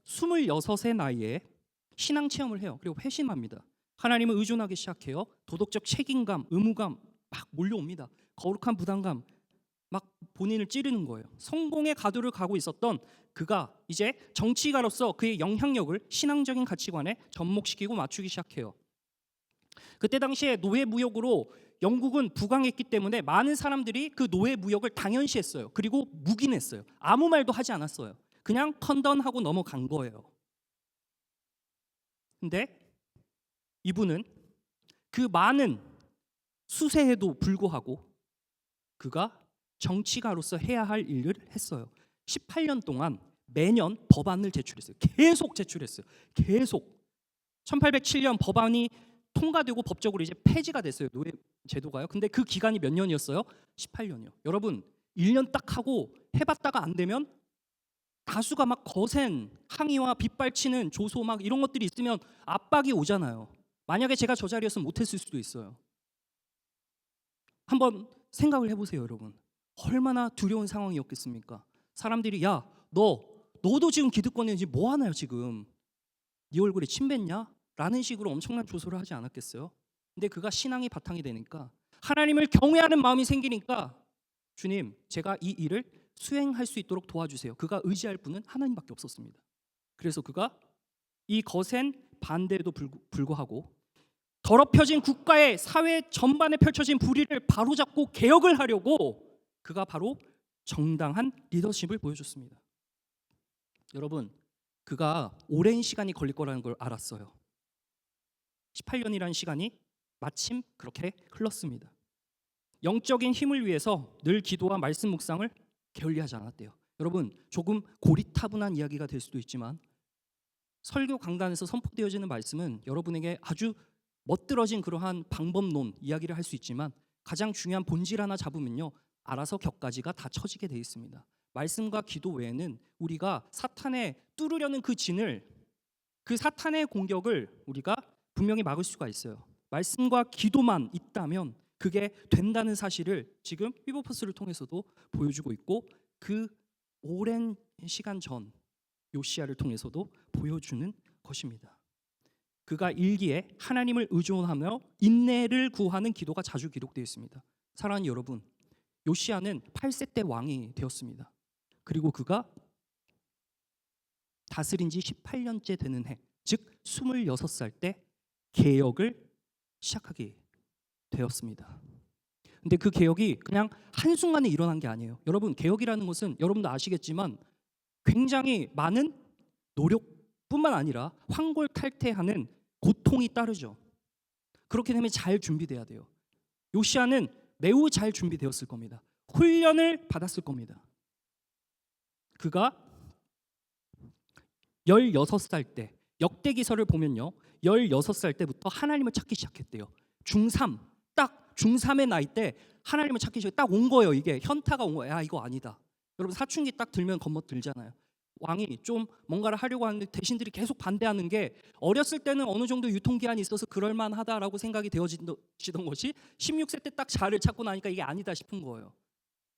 26의 나이에 신앙 체험을 해요. 그리고 회심합니다. 하나님을 의존하기 시작해요. 도덕적 책임감, 의무감 막 몰려옵니다. 거룩한 부담감, 막 본인을 찌르는 거예요. 성공의 가도를 가고 있었던 그가 이제 정치가로서 그의 영향력을 신앙적인 가치관에 접목시키고 맞추기 시작해요. 그때 당시에 노예 무역으로 영국은 부강했기 때문에 많은 사람들이 그 노예 무역을 당연시했어요. 그리고 묵인했어요. 아무 말도 하지 않았어요. 그냥 컨던하고 넘어간 거예요. 근데 이분은 그 많은 수세에도 불구하고 그가 정치가로서 해야 할 일을 했어요. 18년 동안 매년 법안을 제출했어요. 계속 제출했어요. 계속. 1807년 법안이 통과되고 법적으로 이제 폐지가 됐어요. 노예 제도가요. 근데 그 기간이 몇 년이었어요? 18년이요. 여러분 1년 딱 하고 해봤다가 안 되면 다수가 막 거센 항의와 빗발치는 조소 막 이런 것들이 있으면 압박이 오잖아요. 만약에 제가 저 자리였으면 못했을 수도 있어요. 한번 생각을 해보세요, 여러분. 얼마나 두려운 상황이었겠습니까? 사람들이 야, 너도 지금 기득권에 지금 뭐 하나요 지금? 네 얼굴에 침 뱉냐? 라는 식으로 엄청난 조소를 하지 않았겠어요? 근데 그가 신앙이 바탕이 되니까 하나님을 경외하는 마음이 생기니까 주님, 제가 이 일을 수행할 수 있도록 도와주세요. 그가 의지할 분은 하나님밖에 없었습니다. 그래서 그가 이 거센 반대에도 불구하고 더럽혀진 국가의 사회 전반에 펼쳐진 불의를 바로잡고 개혁을 하려고 그가 바로 정당한 리더십을 보여줬습니다. 여러분, 그가 오랜 시간이 걸릴 거라는 걸 알았어요. 18년이라는 시간이 마침 그렇게 흘렀습니다. 영적인 힘을 위해서 늘 기도와 말씀 묵상을 게을리하지 않았대요. 여러분, 조금 고리타분한 이야기가 될 수도 있지만 설교 강단에서 선포되어지는 말씀은 여러분에게 아주 멋들어진 그러한 방법론 이야기를 할 수 있지만 가장 중요한 본질 하나 잡으면요, 알아서 격가지가 다 쳐지게 돼 있습니다. 말씀과 기도 외에는 우리가 사탄에 뚫으려는 그 진을, 그 사탄의 공격을 우리가 분명히 막을 수가 있어요. 말씀과 기도만 있다면 그게 된다는 사실을 지금 위버포스를 통해서도 보여주고 있고 그 오랜 시간 전 요시야를 통해서도 보여주는 것입니다. 그가 일기에 하나님을 의존하며 인내를 구하는 기도가 자주 기록되어 있습니다. 사랑하는 여러분, 요시야는 8세 때 왕이 되었습니다. 그리고 그가 다스린 지 18년째 되는 해, 즉 26살 때 개혁을 시작하게 되었습니다. 근데 그 개혁이 그냥 한순간에 일어난 게 아니에요. 여러분, 개혁이라는 것은 여러분도 아시겠지만 굉장히 많은 노력뿐만 아니라 환골탈태하는 고통이 따르죠. 그렇기 때문에 잘 준비돼야 돼요. 요시야는 매우 잘 준비되었을 겁니다. 훈련을 받았을 겁니다. 그가 16살 때 역대기서를 보면요, 16살 때부터 하나님을 찾기 시작했대요. 중3, 딱 중3의 나이 때 하나님을 찾기 시작해 딱 온 거예요. 이게 현타가 온 거예요. 야, 이거 아니다. 여러분, 사춘기 딱 들면 겁먹들잖아요. 왕이 좀 뭔가를 하려고 하는데 대신들이 계속 반대하는 게 어렸을 때는 어느 정도 유통기한이 있어서 그럴만하다라고 생각이 되어지던 것이 16세 때 딱 자아를 찾고 나니까 이게 아니다 싶은 거예요.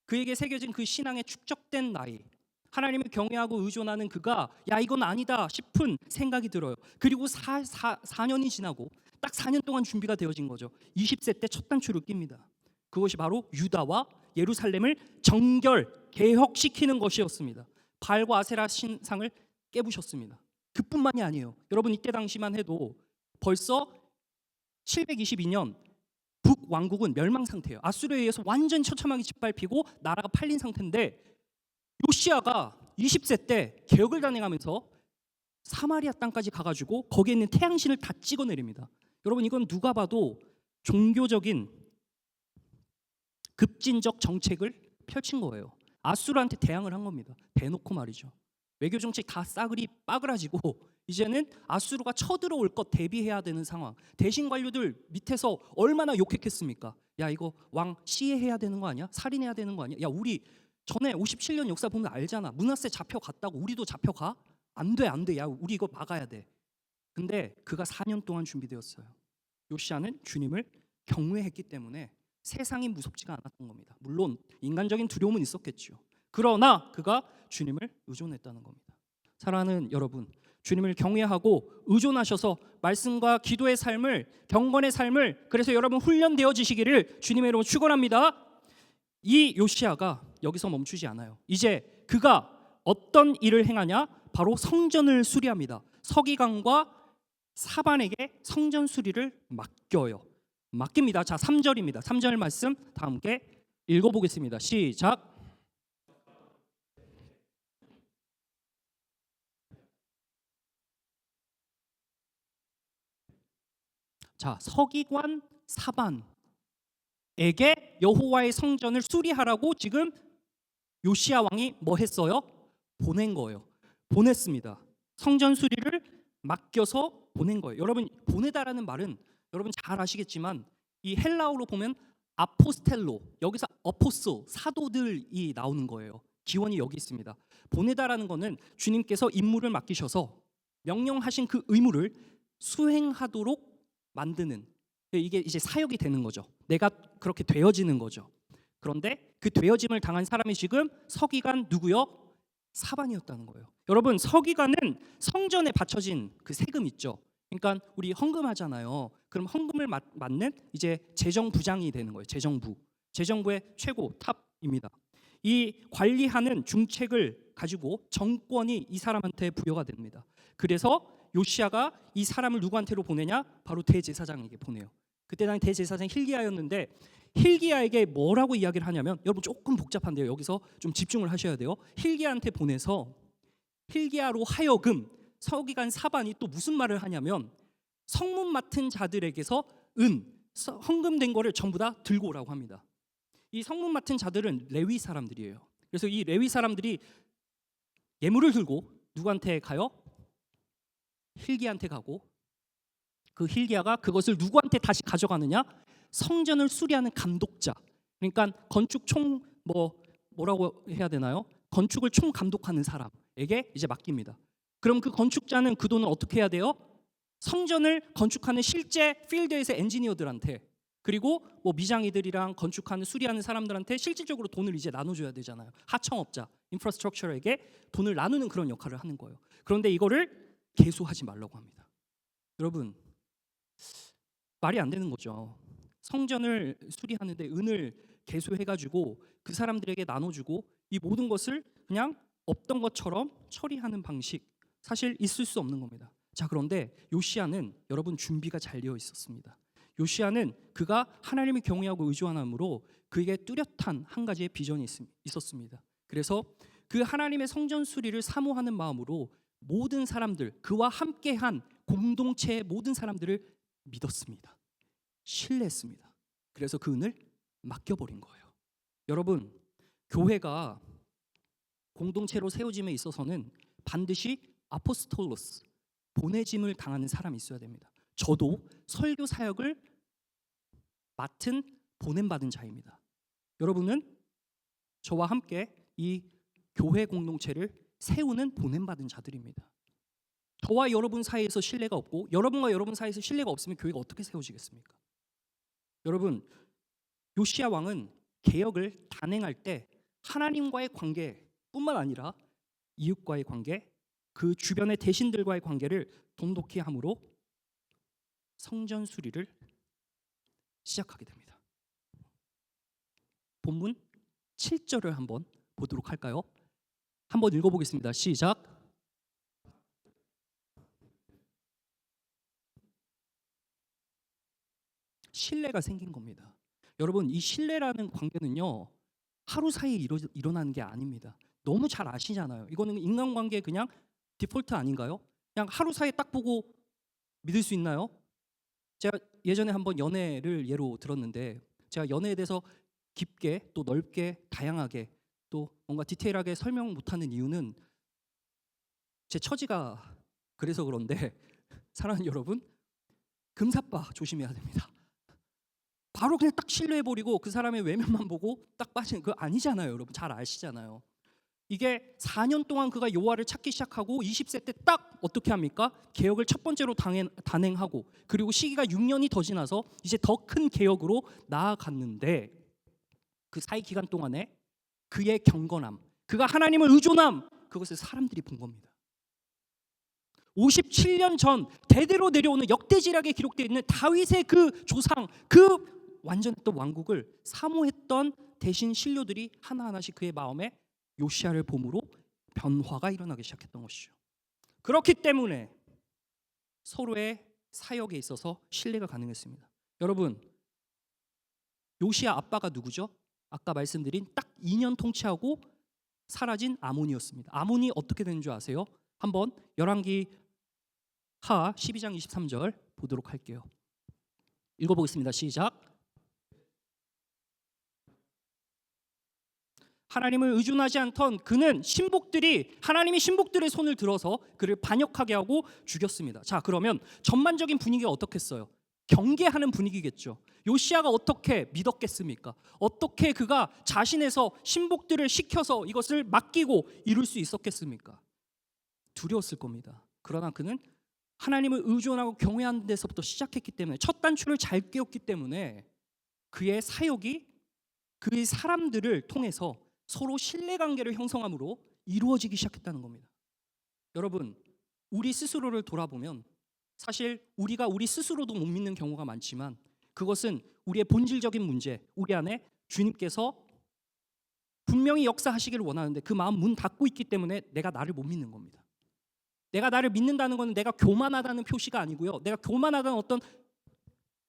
그에게 새겨진 그 신앙의 축적된 나이, 하나님을 경외하고 의존하는 그가 야, 이건 아니다 싶은 생각이 들어요. 그리고 4년이 지나고 딱 4년 동안 준비가 되어진 거죠. 20세 때 첫 단추를 낍니다. 그것이 바로 유다와 예루살렘을 정결, 개혁시키는 것이었습니다. 바알과 아세라 신상을 깨부셨습니다. 그뿐만이 아니에요. 여러분, 이때 당시만 해도 벌써 722년 북왕국은 멸망 상태예요. 아수르에 의해서 완전 처참하게 짓밟히고 나라가 팔린 상태인데 요시야가 20세 때 개혁을 단행하면서 사마리아 땅까지 가가지고 거기에 있는 태양신을 다 찍어내립니다. 여러분 이건 누가 봐도 종교적인 급진적 정책을 펼친 거예요. 아수르한테 대항을 한 겁니다. 대놓고 말이죠. 외교 정책 다 싸그리 빠그라지고 이제는 아수르가 쳐들어올 것 대비해야 되는 상황. 대신 관료들 밑에서 얼마나 욕했겠습니까? 야 이거 왕 시해해야 되는 거 아니야? 살인해야 되는 거 아니야? 야 우리 전에 57년 역사 보면 알잖아. 문하세 잡혀갔다고 우리도 잡혀가? 안 돼, 안 돼. 야 우리 이거 막아야 돼. 근데 그가 4년 동안 준비되었어요. 요시야는 주님을 경외했기 때문에 세상이 무섭지가 않았던 겁니다. 물론 인간적인 두려움은 있었겠죠. 그러나 그가 주님을 의존했다는 겁니다. 사랑하는 여러분, 주님을 경외하고 의존하셔서 말씀과 기도의 삶을, 경건의 삶을, 그래서 여러분 훈련되어지시기를 주님의 이름으로 축원합니다. 이 요시야가 여기서 멈추지 않아요. 이제 그가 어떤 일을 행하냐? 바로 성전을 수리합니다. 서기관과 사반에게 성전 수리를 맡깁니다. 자, 3절입니다. 3절 말씀 다 함께 읽어보겠습니다. 시작. 자, 서기관 사반에게 여호와의 성전을 수리하라고 지금 요시야 왕이 뭐 했어요? 보낸 거예요. 보냈습니다. 성전 수리를 맡겨서 보낸 거예요. 여러분 보내다라는 말은 여러분 잘 아시겠지만 이 헬라어로 보면 아포스텔로, 여기서 어포스 사도들이 나오는 거예요. 기원이 여기 있습니다. 보내다라는 거는 주님께서 임무를 맡기셔서 명령하신 그 의무를 수행하도록 만드는, 이게 이제 사역이 되는 거죠. 내가 그렇게 되어지는 거죠. 그런데 그 되어짐을 당한 사람이 지금 서기관 누구요? 사반이었다는 거예요. 여러분 서기관은 성전에 바쳐진 그 세금 있죠. 그러니까 우리 헌금하잖아요. 그럼 헌금을 맡는 이제 재정부장이 되는 거예요. 재정부의 최고 탑입니다. 이 관리하는 중책을 가지고 정권이 이 사람한테 부여가 됩니다. 그래서 요시야가 이 사람을 누구한테로 보내냐? 바로 대제사장에게 보내요. 그때 당시 대제사장이 힐기야였는데 힐기야에게 뭐라고 이야기를 하냐면, 여러분 조금 복잡한데요. 여기서 좀 집중을 하셔야 돼요. 힐기야한테 보내서 힐기야로 하여금 서기관 사반이 또 무슨 말을 하냐면 성문 맡은 자들에게서 헌금된 거를 전부 다 들고 오라고 합니다. 이 성문 맡은 자들은 레위 사람들이에요. 그래서 이 레위 사람들이 예물을 들고 누구한테 가요? 힐기야한테 가고, 그 힐기야가 그것을 누구한테 다시 가져가느냐? 성전을 수리하는 감독자, 그러니까 건축 뭐라고 해야 되나요? 건축을 총 감독하는 사람에게 이제 맡깁니다. 그럼 그 건축자는 그 돈을 어떻게 해야 돼요? 성전을 건축하는 실제 필드에서 엔지니어들한테, 그리고 뭐 미장이들이랑 건축하는 수리하는 사람들한테 실질적으로 돈을 이제 나눠줘야 되잖아요. 하청업자, 인프라스트럭처에게 돈을 나누는 그런 역할을 하는 거예요. 그런데 이거를 계수하지 말라고 합니다. 여러분 말이 안 되는 거죠. 성전을 수리하는데 은을 계수해가지고 그 사람들에게 나눠주고 이 모든 것을 그냥 없던 것처럼 처리하는 방식, 사실 있을 수 없는 겁니다. 자, 그런데 요시야는 여러분 준비가 잘 되어 있었습니다. 요시야는 그가 하나님을 경외하고 의존함으로 그에게 뚜렷한 한 가지의 비전이 있었습니다. 그래서 그 하나님의 성전 수리를 사모하는 마음으로 모든 사람들, 그와 함께한 공동체의 모든 사람들을 믿었습니다. 신뢰했습니다. 그래서 그 은을 맡겨버린 거예요. 여러분, 교회가 공동체로 세워짐에 있어서는 반드시 아포스톨로스, 보내짐을 당하는 사람이 있어야 됩니다. 저도 설교 사역을 맡은 보냄받은 자입니다. 여러분은 저와 함께 이 교회 공동체를 세우는 보냄받은 자들입니다. 저와 여러분 사이에서 신뢰가 없고 여러분과 여러분 사이에서 신뢰가 없으면 교회가 어떻게 세워지겠습니까? 여러분, 요시야 왕은 개혁을 단행할 때 하나님과의 관계뿐만 아니라 이웃과의 관계, 그 주변의 대신들과의 관계를 돈독히 함으로 성전 수리를 시작하게 됩니다. 본문 7절을 한번 보도록 할까요? 한번 읽어보겠습니다. 시작. 신뢰가 생긴 겁니다. 여러분, 이 신뢰라는 관계는요, 하루 사이에 일어나는 게 아닙니다. 너무 잘 아시잖아요. 이거는 인간관계 그냥 디폴트 아닌가요? 그냥 하루 사이에 딱 보고 믿을 수 있나요? 제가 예전에 한번 연애를 예로 들었는데, 제가 연애에 대해서 깊게 또 넓게 다양하게 또 뭔가 디테일하게 설명 못하는 이유는 제 처지가 그래서 그런데 사랑하는 여러분, 금사빠 조심해야 됩니다. 바로 그냥 딱 신뢰해버리고 그 사람의 외면만 보고 딱 빠지는 거 아니잖아요. 여러분 잘 아시잖아요. 이게 4년 동안 그가 여호와를 찾기 시작하고 20세 때 딱 어떻게 합니까? 개혁을 첫 번째로 단행하고, 그리고 시기가 6년이 더 지나서 이제 더 큰 개혁으로 나아갔는데, 그 사이 기간 동안에 그의 경건함, 그가 하나님을 의존함, 그것을 사람들이 본 겁니다. 57년 전 대대로 내려오는 역대지략에 기록되어 있는 다윗의 그 조상, 그 완전했던 왕국을 사모했던 대신 신료들이 하나하나씩 그의 마음에 요시야를 봄으로 변화가 일어나기 시작했던 것이죠. 그렇기 때문에 서로의 사역에 있어서 신뢰가 가능했습니다. 여러분, 요시야 아빠가 누구죠? 아까 말씀드린 딱 2년 통치하고 사라진 아몬이었습니다. 아몬이 어떻게 되는 줄 아세요? 한번 열왕기 하 12장 23절 보도록 할게요. 읽어보겠습니다. 시작. 하나님을 의존하지 않던 그는 신복들이 하나님이 신복들의 손을 들어서 그를 반역하게 하고 죽였습니다. 자, 그러면 전반적인 분위기가 어떻겠어요? 경계하는 분위기겠죠. 요시야가 어떻게 믿었겠습니까? 어떻게 그가 자신에서 신복들을 시켜서 이것을 맡기고 이룰 수 있었겠습니까? 두려웠을 겁니다. 그러나 그는 하나님을 의존하고 경외하는 데서부터 시작했기 때문에, 첫 단추를 잘 끼웠기 때문에 그의 사역이 그의 사람들을 통해서 서로 신뢰관계를 형성함으로 이루어지기 시작했다는 겁니다. 여러분, 우리 스스로를 돌아보면 사실 우리가 우리 스스로도 못 믿는 경우가 많지만, 그것은 우리의 본질적인 문제, 우리 안에 주님께서 분명히 역사하시기를 원하는데 그 마음 문 닫고 있기 때문에 내가 나를 못 믿는 겁니다. 내가 나를 믿는다는 것은 내가 교만하다는 표시가 아니고요, 내가 교만하다는 어떤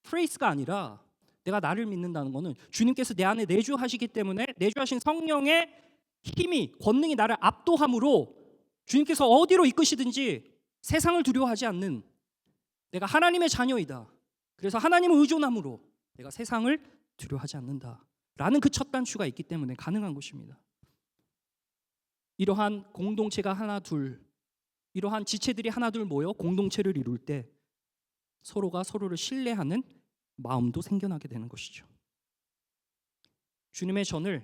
프레이스가 아니라, 내가 나를 믿는다는 것은 주님께서 내 안에 내주하시기 때문에 내주하신 성령의 힘이, 권능이 나를 압도함으로 주님께서 어디로 이끄시든지 세상을 두려워하지 않는, 내가 하나님의 자녀이다, 그래서 하나님을 의존함으로 내가 세상을 두려워하지 않는다라는 그 첫 단추가 있기 때문에 가능한 것입니다. 이러한 공동체가 하나 둘, 이러한 지체들이 하나 둘 모여 공동체를 이룰 때 서로가 서로를 신뢰하는 마음도 생겨나게 되는 것이죠. 주님의 전을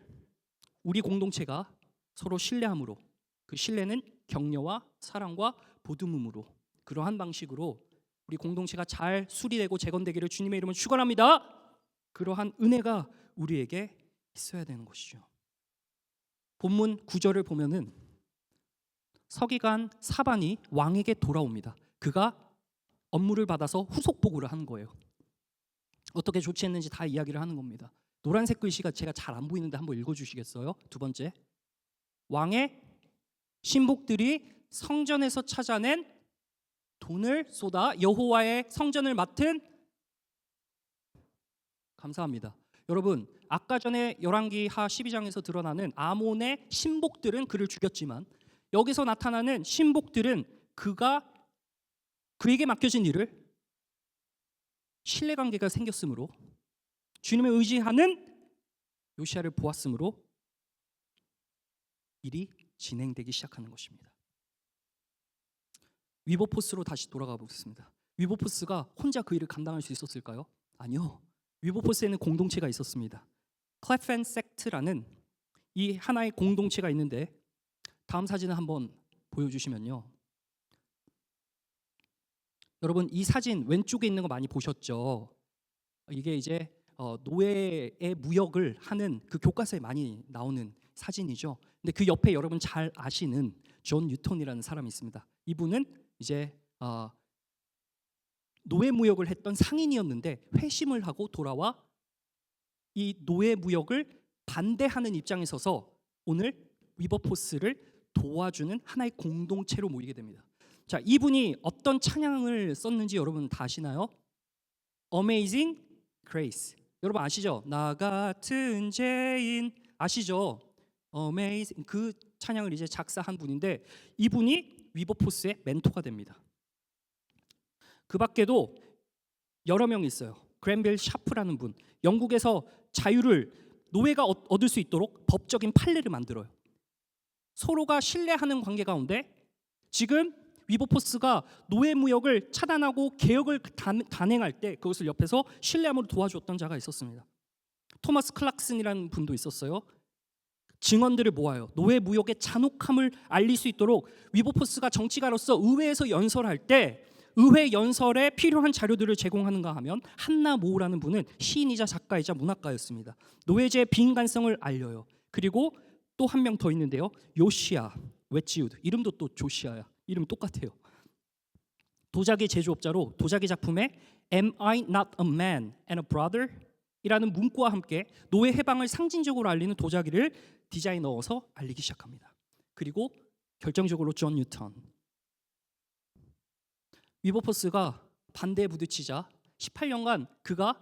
우리 공동체가 서로 신뢰함으로, 그 신뢰는 격려와 사랑과 보듬음으로, 그러한 방식으로 우리 공동체가 잘 수리되고 재건되기를 주님의 이름으로 축원합니다. 그러한 은혜가 우리에게 있어야 되는 것이죠. 본문 9절을 보면은 서기관 사반이 왕에게 돌아옵니다. 그가 업무를 받아서 후속 보고를 하는 거예요. 어떻게 조치했는지 다 이야기를 하는 겁니다. 노란색 글씨가 제가 잘 안 보이는데 한번 읽어주시겠어요? 두 번째, 왕의 신복들이 성전에서 찾아낸 돈을 쏟아 여호와의 성전을 맡은, 감사합니다. 여러분, 아까 전에 열왕기 하 12장에서 드러나는 아몬의 신복들은 그를 죽였지만, 여기서 나타나는 신복들은 그에게 맡겨진 일을 신뢰관계가 생겼으므로, 주님을 의지하는 요시야를 보았으므로 일이 진행되기 시작하는 것입니다. 위버포스로 다시 돌아가 보겠습니다. 위버포스가 혼자 그 일을 감당할 수 있었을까요? 아니요. 위버포스에는 공동체가 있었습니다. 클래프 앤 섹트라는 이 하나의 공동체가 있는데, 다음 사진을 한번 보여주시면요, 여러분 이 사진 왼쪽에 있는 거 많이 보셨죠? 이게 이제 노예의 무역을 하는 그 교과서에 많이 나오는 사진이죠. 근데 그 옆에 여러분 잘 아시는 존 뉴턴이라는 사람이 있습니다. 이분은 이제 노예 무역을 했던 상인이었는데 회심을 하고 돌아와 이 노예 무역을 반대하는 입장에 서서 오늘 위버포스를 도와주는 하나의 공동체로 모이게 됩니다. 자, 이분이 어떤 찬양을 썼는지 여러분 다 아시나요? Amazing Grace. 여러분 아시죠? 나 같은 죄인 아시죠? Amazing. 그 찬양을 이제 작사한 분인데 이분이 위버포스의 멘토가 됩니다. 그 밖에도 여러 명이 있어요. 그랜벨 샤프라는 분, 영국에서 자유를 노예가 얻을 수 있도록 법적인 판례를 만들어요. 서로가 신뢰하는 관계 가운데 지금 위버포스가 노예 무역을 차단하고 개혁을 단행할 때 그것을 옆에서 신뢰함으로 도와주었던 자가 있었습니다. 토마스 클락슨이라는 분도 있었어요. 증언들을 모아요. 노예 무역의 잔혹함을 알릴 수 있도록 위버포스가 정치가로서 의회에서 연설할 때 의회 연설에 필요한 자료들을 제공하는가 하면 한나 모우라는 분은 시인이자 작가이자 문학가였습니다. 노예제의 빈간성을 알려요. 그리고 또 한 명 더 있는데요. 요시아 웨지우드, 이름도 또 조시아야. 이름 똑같아요. 도자기 제조업자로 도자기 작품에 Am I not a man and a brother? 이라는 문구와 함께 노예 해방을 상징적으로 알리는 도자기를 디자인에 넣어서 알리기 시작합니다. 그리고 결정적으로 존 뉴턴. 위버포스가 반대에 부딪히자 18년간 그가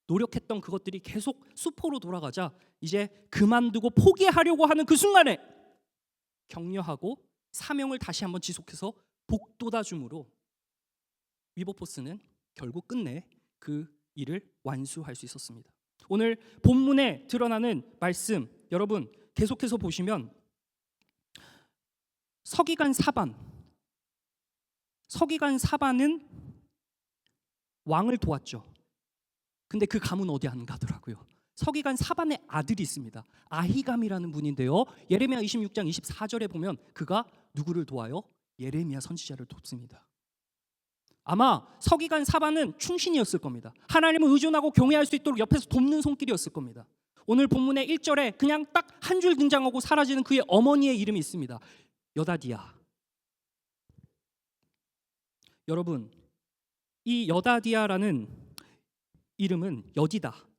노력했던 그것들이 계속 수포로 돌아가자 이제 그만두고 포기하려고 하는 그 순간에 격려하고 사명을 다시 한번 지속해서 복돋아줌으로 위버포스는 결국 끝내 그 일을 완수할 수 있었습니다. 오늘 본문에 드러나는 말씀 여러분 계속해서 보시면 서기관 사반은 왕을 도왔죠. 근데 그 가문 어디 안 가더라고요. 서기관 사반의 아들이 있습니다. 아히감이라는 분인데요. 예레미야 26장 24절에 보면 그가 누구를 도와요? 예레미야 선지자를 돕습니다. 아마 서기관 사반은 충신이었을 겁니다. 하나님을 의존하고 경외할 수 있도록 옆에서 돕는 손길이었을 겁니다. 오늘 본문의 1절에 그냥 딱 한 줄 등장하고 사라지는 그의 어머니의 이름이 있습니다. 여다디아. 여러분, 이 여다디아라는 이름은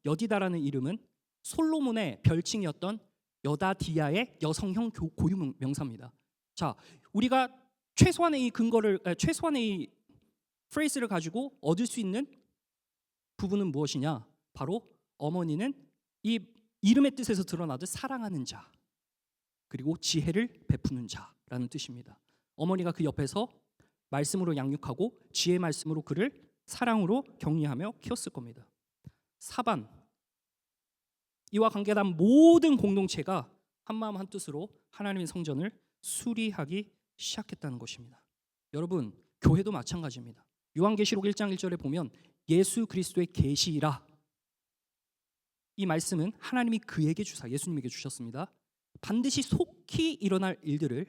여디다라는 이름은 솔로몬의 별칭이었던 여다디아의 여성형 고유 명사입니다. 자, 우리가 최소한의 이 프레이즈를 가지고 얻을 수 있는 부분은 무엇이냐? 바로 어머니는 이 이름의 뜻에서 드러나듯 사랑하는 자, 그리고 지혜를 베푸는 자라는 뜻입니다. 어머니가 그 옆에서 말씀으로 양육하고 지혜 말씀으로 그를 사랑으로 격려하며 키웠을 겁니다. 사반, 이와 관계된 모든 공동체가 한마음 한뜻으로 하나님의 성전을 수리하기 시작했다는 것입니다. 여러분, 교회도 마찬가지입니다. 요한계시록 1장 1절에 보면 예수 그리스도의 계시라, 이 말씀은 하나님이 그에게 주사 예수님에게 주셨습니다. 반드시 속히 일어날 일들을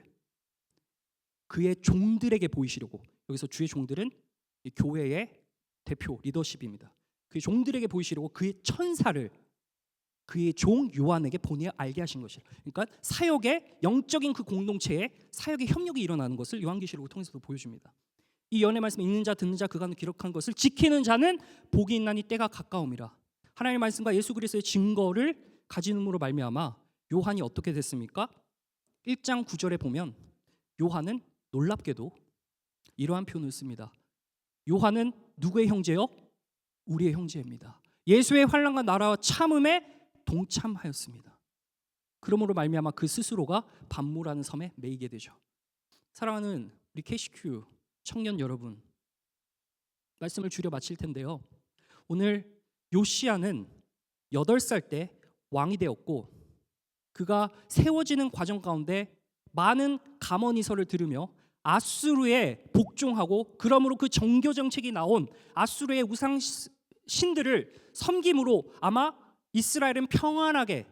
그의 종들에게 보이시려고, 여기서 주의 종들은 이 교회의 대표 리더십입니다. 그의 종들에게 보이시려고 그의 천사를 그의 종 요한에게 보내 알게 하신 것이라. 그러니까 사역의 영적인 그 공동체에 사역의 협력이 일어나는 것을 요한계시록을 통해서도 보여줍니다. 이 연의 말씀 읽는 자 듣는 자 그간을 기록한 것을 지키는 자는 복이 있나니 때가 가까움이라. 하나님의 말씀과 예수 그리스도의 증거를 가짐으로 말미암아 요한이 어떻게 됐습니까? 1장 9절에 보면 요한은 놀랍게도 이러한 표현을 씁니다. 요한은 누구의 형제요? 우리의 형제입니다. 예수의 환난과 나라와 참음에 동참하였습니다. 그러므로 말미암아 그 스스로가 반모라는 섬에 매이게 되죠. 사랑하는 우리 KCQ 청년 여러분, 말씀을 줄여 마칠 텐데요. 오늘 요시야는 8살 때 왕이 되었고 그가 세워지는 과정 가운데 많은 감언이설을 들으며 아수르에 복종하고 그러므로 그 정교 정책이 나온 아수르의 우상 신들을 섬김으로 아마 이스라엘은 평안하게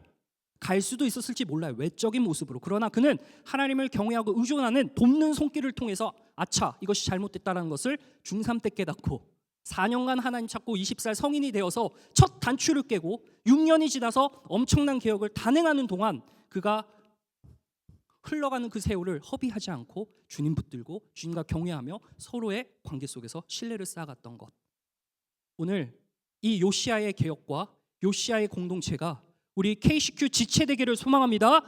갈 수도 있었을지 몰라요. 외적인 모습으로. 그러나 그는 하나님을 경외하고 의존하는 돕는 손길을 통해서 아차 이것이 잘못됐다는 것을 중3 때 깨닫고 4년간 하나님 찾고 20살 성인이 되어서 첫 단추를 깨고 6년이 지나서 엄청난 개혁을 단행하는 동안 그가 흘러가는 그 세월을 허비하지 않고 주님 붙들고 주님과 경외하며 서로의 관계 속에서 신뢰를 쌓아갔던 것. 오늘 이 요시야의 개혁과 요시야의 공동체가 우리 KCQ 지체 되기를 소망합니다.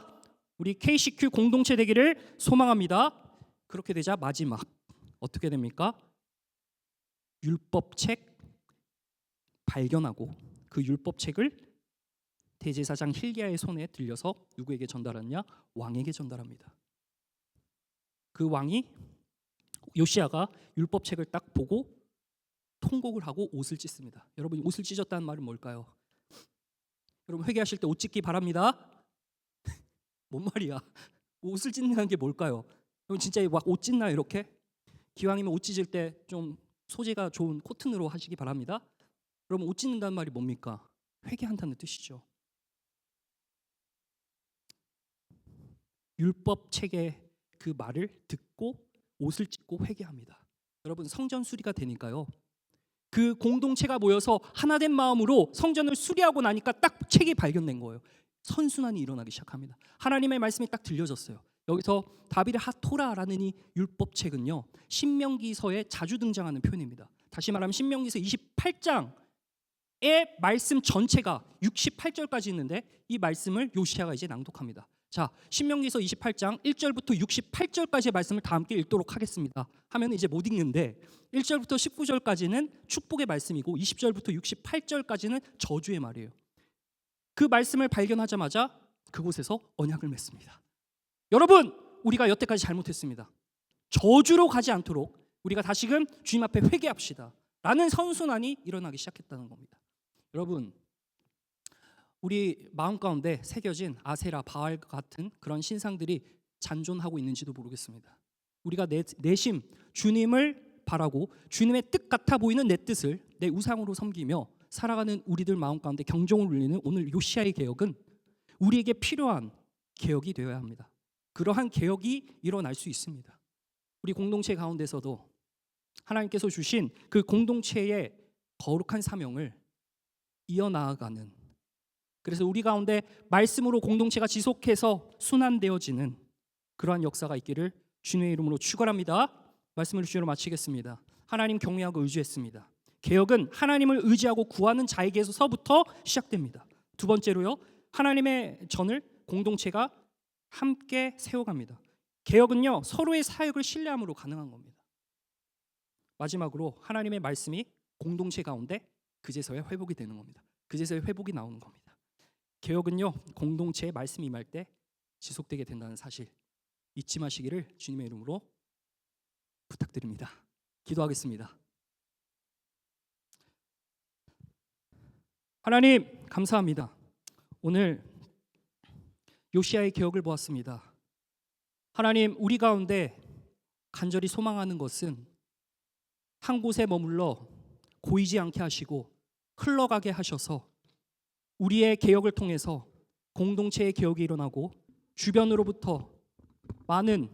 우리 KCQ 공동체 되기를 소망합니다. 그렇게 되자 마지막 어떻게 됩니까? 율법책 발견하고 그 율법책을 대제사장 hilki야의 손에 들려서 누구에게 전달하느냐? 왕에게 전달합니다. 그 왕이 요시야가 율법책을 딱 보고 통곡을 하고 옷을 찢습니다. 여러분, 옷을 찢었다는 말은 뭘까요? 여러분, 회개하실 때 옷 찢기 바랍니다. 뭔 말이야? 옷을 찢는다는 게 뭘까요? 여러분, 진짜 막 옷 찢나요? 이렇게? 기왕이면 옷 찢을 때 좀 소재가 좋은 코튼으로 하시기 바랍니다. 그러면 옷 찢는다는 말이 뭡니까? 회개한다는 뜻이죠. 율법책의 그 말을 듣고 옷을 찢고 회개합니다. 여러분, 성전 수리가 되니까요, 그 공동체가 모여서 하나된 마음으로 성전을 수리하고 나니까 딱 책이 발견된 거예요. 선순환이 일어나기 시작합니다. 하나님의 말씀이 딱 들려졌어요. 여기서 다비드 하토라라는 이 율법책은요, 신명기서에 자주 등장하는 표현입니다. 다시 말하면 신명기서 28장의 말씀 전체가 68절까지 있는데 이 말씀을 요시야가 이제 낭독합니다. 자, 신명기서 28장 1절부터 68절까지의 말씀을 다 함께 읽도록 하겠습니다. 하면 이제 못 읽는데 1절부터 19절까지는 축복의 말씀이고 20절부터 68절까지는 저주의 말이에요. 그 말씀을 발견하자마자 그곳에서 언약을 맺습니다. 여러분, 우리가 여태까지 잘못했습니다. 저주로 가지 않도록 우리가 다시금 주님 앞에 회개합시다 라는 선순환이 일어나기 시작했다는 겁니다. 여러분, 우리 마음 가운데 새겨진 아세라, 바알 같은 그런 신상들이 잔존하고 있는지도 모르겠습니다. 우리가 내심 주님을 바라고 주님의 뜻 같아 보이는 내 뜻을 내 우상으로 섬기며 살아가는 우리들 마음 가운데 경종을 울리는 오늘 요시야의 개혁은 우리에게 필요한 개혁이 되어야 합니다. 그러한 개혁이 일어날 수 있습니다. 우리 공동체 가운데서도 하나님께서 주신 그 공동체의 거룩한 사명을 이어나가는, 그래서 우리 가운데 말씀으로 공동체가 지속해서 순환되어지는 그러한 역사가 있기를 주님의 이름으로 축원합니다. 말씀을 주로 마치겠습니다. 하나님 경외하고 의지했습니다. 개혁은 하나님을 의지하고 구하는 자에게서부터 시작됩니다. 두 번째로요, 하나님의 전을 공동체가 함께 세워갑니다. 개혁은요, 서로의 사역을 신뢰함으로 가능한 겁니다. 마지막으로 하나님의 말씀이 공동체 가운데 그제서야 회복이 되는 겁니다. 그제서야 회복이 나오는 겁니다. 개혁은요, 공동체의 말씀이 임할 때 지속되게 된다는 사실 잊지 마시기를 주님의 이름으로 부탁드립니다. 기도하겠습니다. 하나님, 감사합니다. 오늘 요시야의 개혁을 보았습니다. 하나님, 우리 가운데 간절히 소망하는 것은 한 곳에 머물러 고이지 않게 하시고 흘러가게 하셔서 우리의 개혁을 통해서 공동체의 개혁이 일어나고 주변으로부터 많은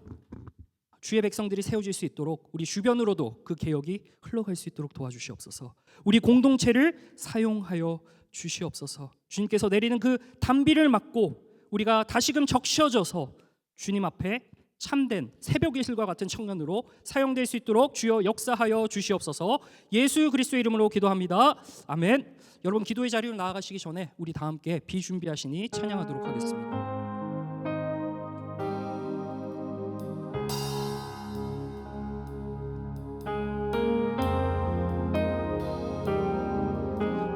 주의 백성들이 세워질 수 있도록 우리 주변으로도 그 개혁이 흘러갈 수 있도록 도와주시옵소서. 우리 공동체를 사용하여 주시옵소서. 주님께서 내리는 그 단비를 맞고 우리가 다시금 적셔져서 주님 앞에 참된 새벽 예술과 같은 청년으로 사용될 수 있도록 주여 역사하여 주시옵소서. 예수 그리스도의 이름으로 기도합니다. 아멘. 여러분, 기도의 자리로 나아가시기 전에 우리 다 함께 비준비하시니 찬양하도록 하겠습니다.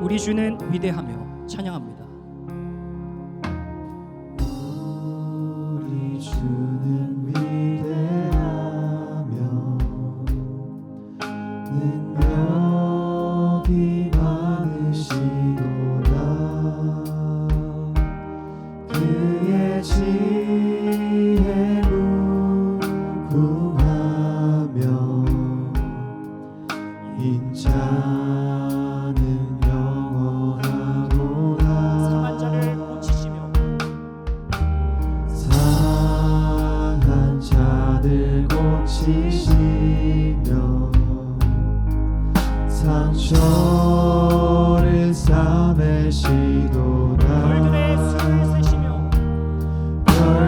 우리 주는 위대하며 찬양합니다. 우리 주는 위대하며 능력이 많으시도다. 그의 지혜 무궁하며 인자는 영원하도다. 상한 자를 고치시며 상한 자들 고치시며 상처를 싸매시도다. 별들의 수를 세시며 별들의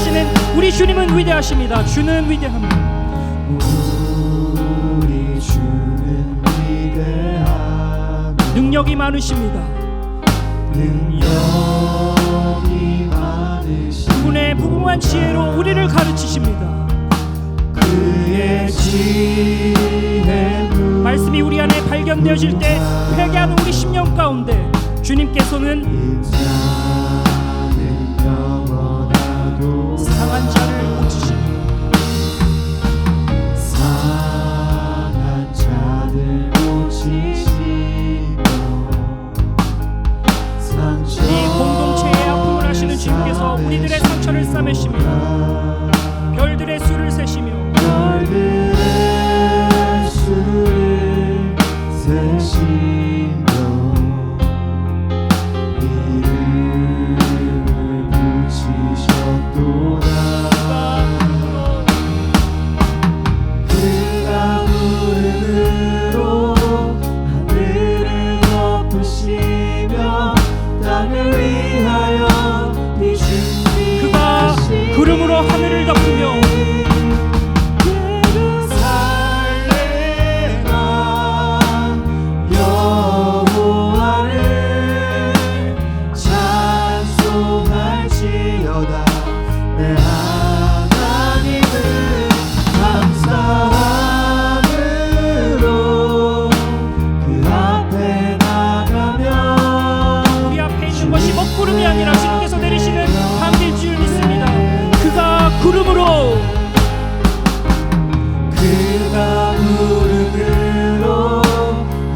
역사하시는 우리 주님은 위대하십니다. 주는 위대합니다. 우리 주는 위대함 능력이 많으십니다. 능력이 많으신 그분의 무궁한 지혜로 우리를 가르치십니다. 그의 지혜 말씀이 우리 안에 발견되어질 때 회개하는 우리 심령 가운데 주님께서는 인자는 영원하도 상한 자를 고치십니다. 상한 자들 고치시며 상처 이 공동체의 아픔을 하시는 주님께서 우리들의 상처를 싸매십니다. 별들의 수를 세시며 별들의 수를 세시며 이름을 붙이셨도다 그가 구름으로 하늘을 덮으시며 땅을 위하여 그가 구름으로 하늘을 덮으며 우리 앞에 있는 것이 먹구름이 아니라 주님께서 내리시는 감길 줄 믿습니다. 그가 구름으로 그가 구름으로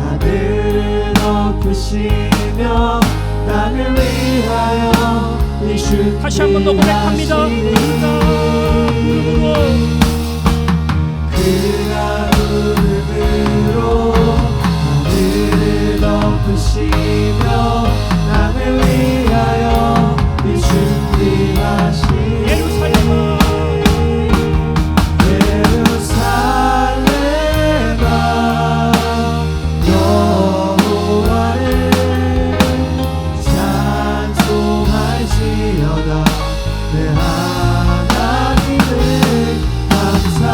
하늘을 덮으시며 땅을 위하여 이슈 다시 한 번 더 고백합니다. 그가 구름으로 하늘을 덮으시며 땅을 위하여 준비하시니 예루살렘아 예루살렘아 여호와를 찬송할지어다 내 하나님을 감사함으로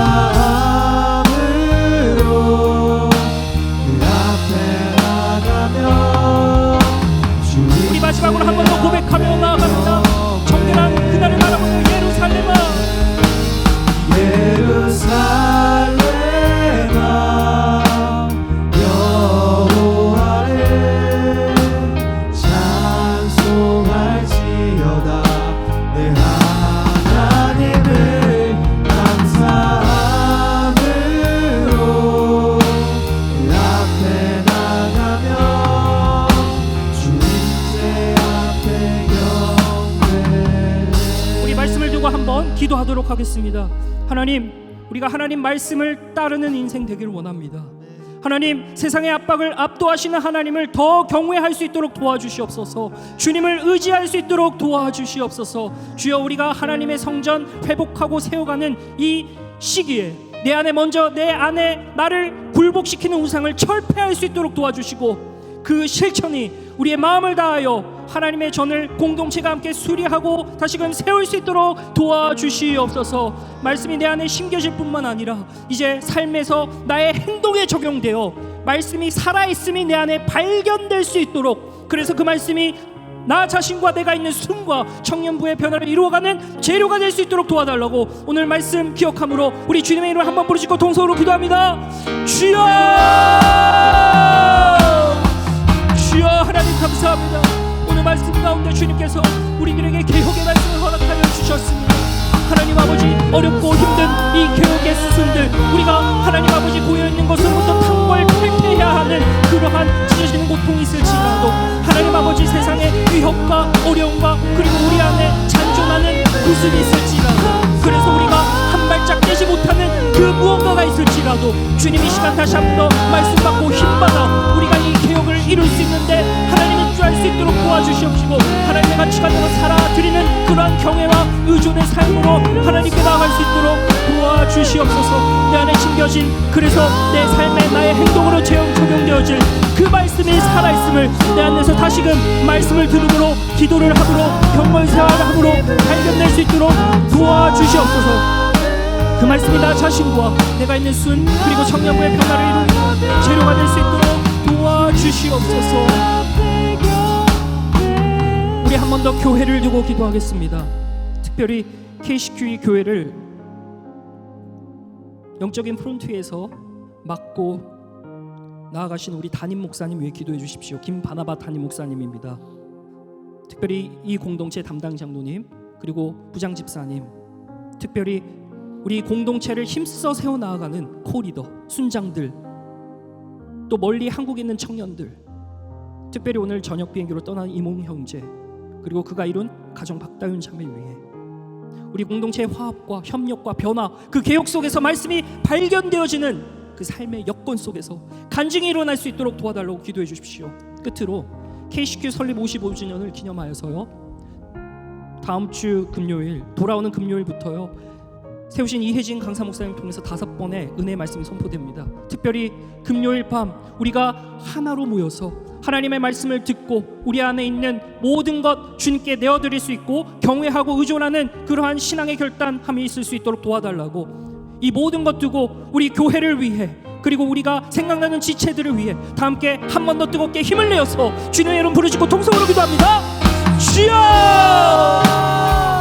그 앞에 나가며 우리 마지막으로 한 번 더 고백하며 나아갑니다. 정결한 그날을 바라보는 예루살렘아 예루살렘아 여호와를 찬송할지어다 내 하나님을 감사함으로 그 앞에 나가며 주님의 앞에 경배 우리 말씀을 두고 한번 기도하도록 하겠습니다. 하나님, 우리가 하나님 말씀을 따르는 인생 되기를 원합니다. 하나님, 세상의 압박을 압도하시는 하나님을 더 경외할 수 있도록 도와주시옵소서. 주님을 의지할 수 있도록 도와주시옵소서. 주여, 우리가 하나님의 성전 회복하고 세워가는 이 시기에 내 안에 먼저 내 안에 나를 굴복시키는 우상을 철폐할 수 있도록 도와주시고 그 실천이 우리의 마음을 다하여 하나님의 전을 공동체가 함께 수리하고 다시금 세울 수 있도록 도와주시옵소서. 말씀이 내 안에 심겨질 뿐만 아니라 이제 삶에서 나의 행동에 적용되어 말씀이 살아있음이 내 안에 발견될 수 있도록, 그래서 그 말씀이 나 자신과 내가 있는 숨과 청년부의 변화를 이루어가는 재료가 될 수 있도록 도와달라고 오늘 말씀 기억함으로 우리 주님의 이름을 한번 부르시고 동서로 기도합니다. 주여, 주여, 하나님 감사합니다. 오늘 말씀 가운데 주님께서 우리들에게 개혁의 말씀을 허락하여 주셨습니다. 하나님 아버지, 어렵고 힘든 이 개혁의 수순들, 우리가 하나님 아버지 고여있는 것으로부터 탕벌 탈퇴해야 하는 그러한 찢어지는 고통이 있을지라도 하나님 아버지 세상의 위협과 어려움과 그리고 우리 안에 잔존하는 구슬이 있을지라도, 그래서 우리가 한 발짝 떼지 못하는 그 무언가가 있을지라도 주님 이 시간 다시 한 번 더 말씀 받고 힘받아 우리가 이 개혁을 이룰 수 있는데 하나님의 줄 수 있도록 도와주시옵시고 하나님의 가치관으로 살아드리는 그러한 경외와 의존의 삶으로 하나님께 나아갈 수 있도록 도와주시옵소서. 내 안에 심겨진, 그래서 내 삶에 나의 행동으로 적용되어질 그 말씀이 살아있음을 내 안에서 다시금 말씀을 들음으로 기도를 함으로 경건생활을 함으로 발견될 수 있도록 도와주시옵소서. 그 말씀이 나 자신과 내가 있는 순 그리고 청년부의 변화를 이루는 재료가 될 수 있도록 도와주시옵소서. 우리 한 번 더 교회를 두고 기도하겠습니다. 특별히 KCQE 교회를 영적인 프론트에서 맡고 나아가신 우리 담임 목사님 위해 기도해 주십시오. 김바나바 담임 목사님입니다. 특별히 이 공동체 담당 장로님 그리고 부장 집사님, 특별히 우리 공동체를 힘써 세워나가는 코리더, 순장들, 또 멀리 한국에 있는 청년들, 특별히 오늘 저녁 비행기로 떠난 이몽 형제, 그리고 그가 이룬 가정 박다윤 자매 위해 우리 공동체의 화합과 협력과 변화, 그 개혁 속에서 말씀이 발견되어지는 그 삶의 여건 속에서 간증이 일어날 수 있도록 도와달라고 기도해 주십시오. 끝으로 KCQ 설립 55주년을 기념하여서요, 다음 주 금요일, 돌아오는 금요일부터요, 세우신 이혜진 강사 목사님 통해서 5번의 은혜의 말씀이 선포됩니다. 특별히 금요일 밤 우리가 하나로 모여서 하나님의 말씀을 듣고 우리 안에 있는 모든 것 주님께 내어드릴 수 있고 경외하고 의존하는 그러한 신앙의 결단함이 있을 수 있도록 도와달라고, 이 모든 것 두고 우리 교회를 위해 그리고 우리가 생각나는 지체들을 위해 다 함께 한 번 더 뜨겁게 힘을 내어서 주님의 이름 부르짖고 통성으로 기도합니다. 주여!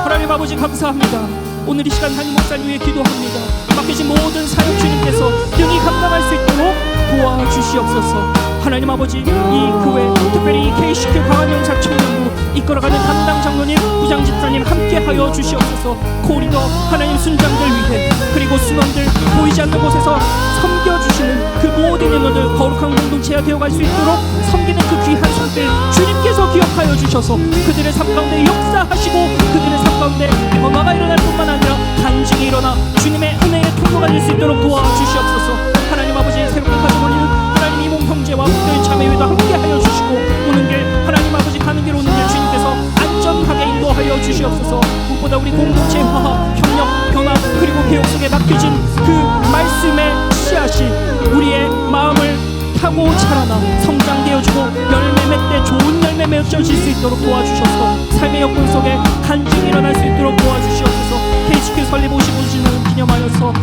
하나님 아버지 감사합니다. 오늘 이 시간 담임 목사님 위해 기도합니다. 맡기신 모든 사역 주님께서 능히 감당할 수 있도록 도와주시옵소서. 하나님 아버지, 이 교회 특별히 이 KCQ 강한영사 청년부 이끌어가는 담당 장로님, 부장 집사님 함께하여 주시옵소서. 코리더 하나님 순장들 위해 그리고 순원들 보이지 않는 곳에서 섬겨주시는 그 모든 인원들 거룩한 공동체가 되어갈 수 있도록 섬기는 그 귀한 손길 주님께서 기억하여 주셔서 그들의 삶 가운데 역사하시고 그들의 삶 가운데 변화가 일어날 뿐만 아니라 간증이 일어나 주님의 은혜의 통로가 될 수 있도록 도와주시옵소서. 하나님 아버지, 새롭게 가정 올리는 하나님 이몽 형제와 목도인 자매회도 함께하여 주시고 오는 길 하나님 아버지 가는 길 오는 길 주님께서 안전하게 인도하여 주시옵소서. 무엇보다 우리 공동체 화합, 협력, 변화 그리고 개혁 속에 맡겨진 그 말씀의 씨앗이 우리의 마음을 타고 자라나 성장되어지고 열매 맺되 좋은 열매 맺어질 수 있도록 도와주셔서 삶의 여건 속에 간증이 일어날 수 있도록 도와주시옵소서. KCQ 설립 55주년을 기념하여서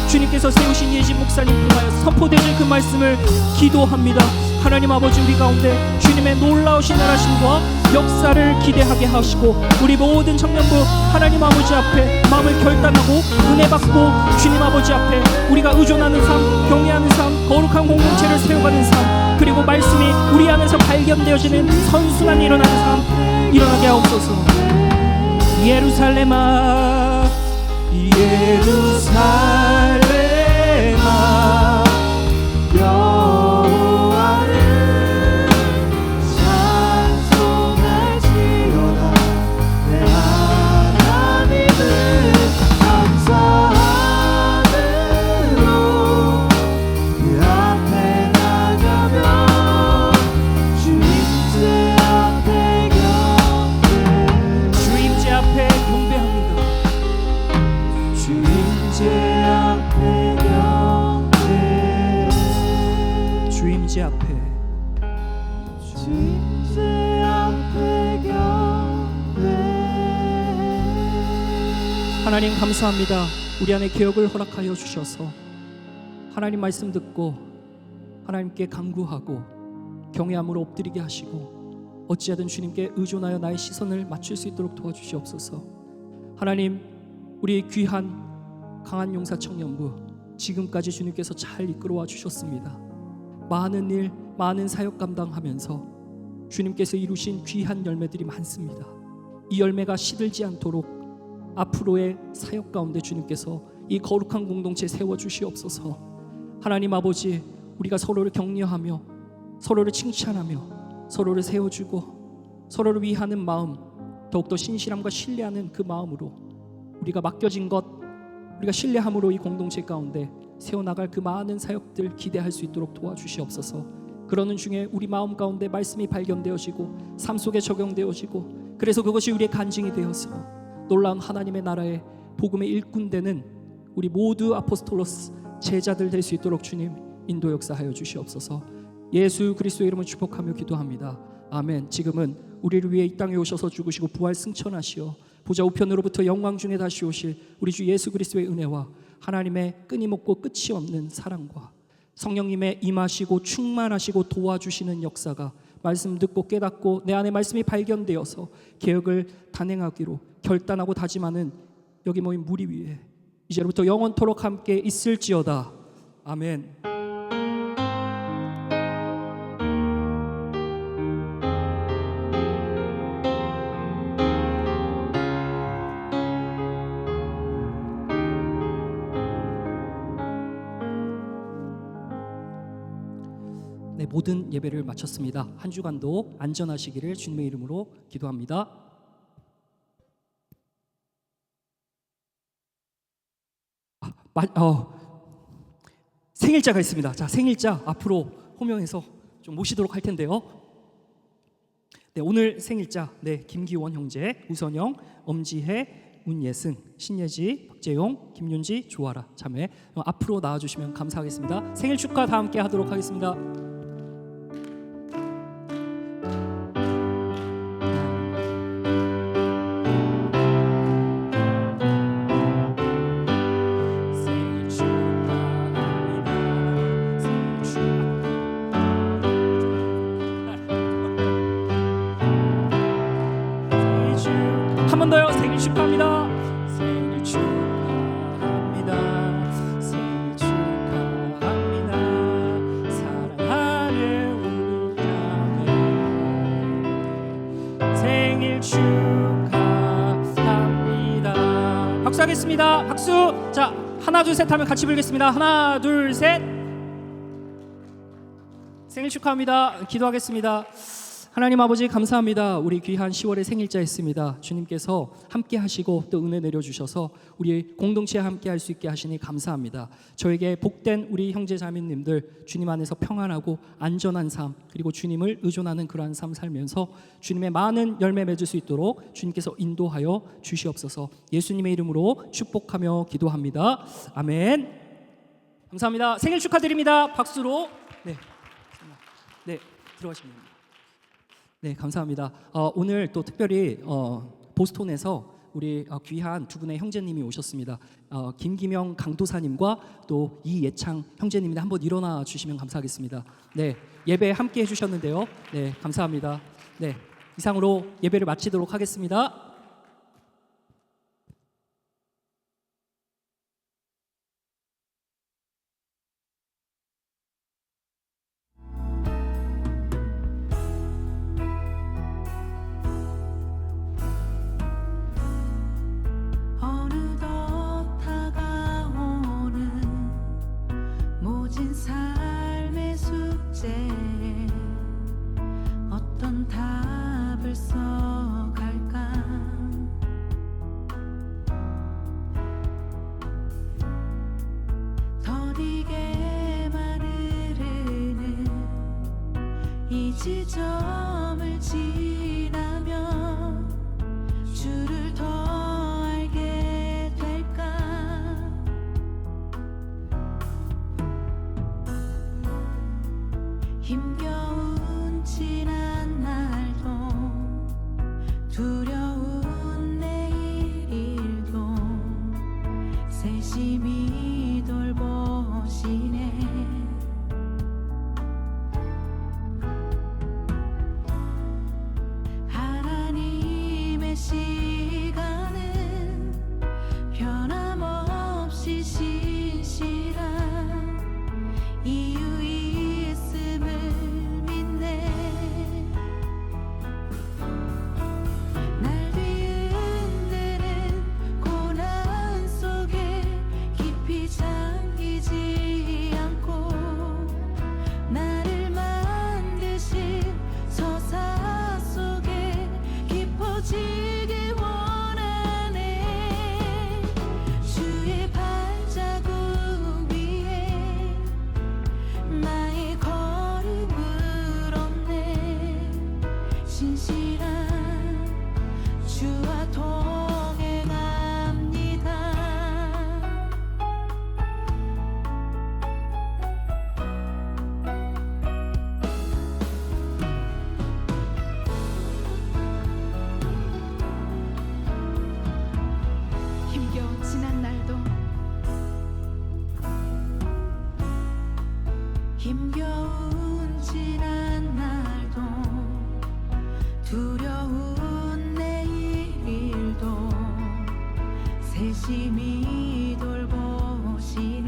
주님께서 세우신 예진 목사님 통하여서 선포되실 그 말씀을 기도합니다. 하나님 아버지, 우리 가운데 주님의 놀라우신 나라심과 역사를 기대하게 하시고 우리 모든 청년부 하나님 아버지 앞에 마음을 결단하고 은혜 받고 주님 아버지 앞에 우리가 의존하는 삶, 경외하는 삶, 거룩한 공동체를 세워가는 삶, 그리고 말씀이 우리 안에서 발견되어지는 선순환이 일어나는 삶 일어나게 하옵소서. 예루살렘아, 예루살렘아, 여호와를 찬송할지어다. 내 하나님을 감사함으로 그 앞에 나가며 주임제 앞에 경배합니다. 주임제 앞에 경배, 주임제 앞에 경배. 하나님 감사합니다. 우리 안에 개혁을 허락하여 주셔서 하나님 말씀 듣고 하나님께 간구하고 경외함으로 엎드리게 하시고 어찌하든 주님께 의존하여 나의 시선을 맞출 수 있도록 도와주시옵소서. 하나님, 우리 귀한 강한 용사 청년부 지금까지 주님께서 잘 이끌어와 주셨습니다. 많은 일, 많은 사역 감당하면서 주님께서 이루신 귀한 열매들이 많습니다. 이 열매가 시들지 않도록 앞으로의 사역 가운데 주님께서 이 거룩한 공동체 세워주시옵소서. 하나님 아버지, 우리가 서로를 격려하며 서로를 칭찬하며 서로를 세워주고 서로를 위하는 마음, 더욱더 신실함과 신뢰하는 그 마음으로 우리가 맡겨진 것, 우리가 신뢰함으로 이 공동체 가운데 세워나갈 그 많은 사역들 기대할 수 있도록 도와주시옵소서. 그러는 중에 우리 마음 가운데 말씀이 발견되어지고 삶 속에 적용되어지고 그래서 그것이 우리의 간증이 되어서 놀라운 하나님의 나라의 복음의 일꾼되는 우리 모두 아포스톨로스 제자들 될 수 있도록 주님 인도 역사하여 주시옵소서. 예수 그리스도의 이름을 축복하며 기도합니다. 아멘. 지금은 우리를 위해 이 땅에 오셔서 죽으시고 부활 승천하시어 보좌 우편으로부터 영광 중에 다시 오실 우리 주 예수 그리스도의 은혜와 하나님의 끊임없고 끝이 없는 사랑과 성령님의 임하시고 충만하시고 도와주시는 역사가 말씀 듣고 깨닫고 내 안에 말씀이 발견되어서 개혁을 단행하기로 결단하고 다짐하는 여기 모인 무리 위에 이제로부터 영원토록 함께 있을지어다. 아멘. 네, 모든 예배를 마쳤습니다. 한 주간도 안전하시기를 주님의 이름으로 기도합니다. 생일자가 있습니다. 자, 생일자 앞으로 호명해서 좀 모시도록 할 텐데요. 네, 오늘 생일자 김기원 형제, 우선영, 엄지혜, 문예승, 신예지, 박재용, 김윤지, 조아라 자매 앞으로 나와주시면 감사하겠습니다. 생일 축하 다 함께 하도록 하겠습니다. 한 번 더요. 생일 축하합니다. 생일 축하합니다. 생일 축하합니다. 사랑하는 우리 자매 생일 축하합니다. 박수 하겠습니다. 박수. 자, 하나 둘 셋 하면 같이 불겠습니다. 하나 둘 셋. 생일 축하합니다. 기도하겠습니다. 하나님 아버지 감사합니다. 우리 귀한 10월의 생일자였습니다. 주님께서 함께 하시고 또 은혜 내려주셔서 우리 공동체에 함께 할 수 있게 하시니 감사합니다. 저에게 복된 우리 형제 자매님들 주님 안에서 평안하고 안전한 삶 그리고 주님을 의존하는 그러한 삶 살면서 주님의 많은 열매 맺을 수 있도록 주님께서 인도하여 주시옵소서. 예수님의 이름으로 축복하며 기도합니다. 아멘. 감사합니다. 생일 축하드립니다. 박수로. 네, 들어가시면 됩니다. 네, 감사합니다. 오늘 또 특별히 보스턴에서 우리 귀한 두 분의 형제님이 오셨습니다. 김기명 강도사님과 또 이예창 형제님인데 한번 일어나 주시면 감사하겠습니다. 네, 예배 함께 해주셨는데요. 네, 감사합니다. 네, 이상으로 예배를 마치도록 하겠습니다. 삶의 숙제에 어떤 답을 써갈까. 더디게만 흐르는 이 지점을 지나면 주를 더 알게 될까. 힘겨운 지난 날도 두려운 내일도 세심히 돌보시네. 하나님의 시간은 변함없이 신실한 이유 날 뒤흔드는 고난 속에 심히 돌보시네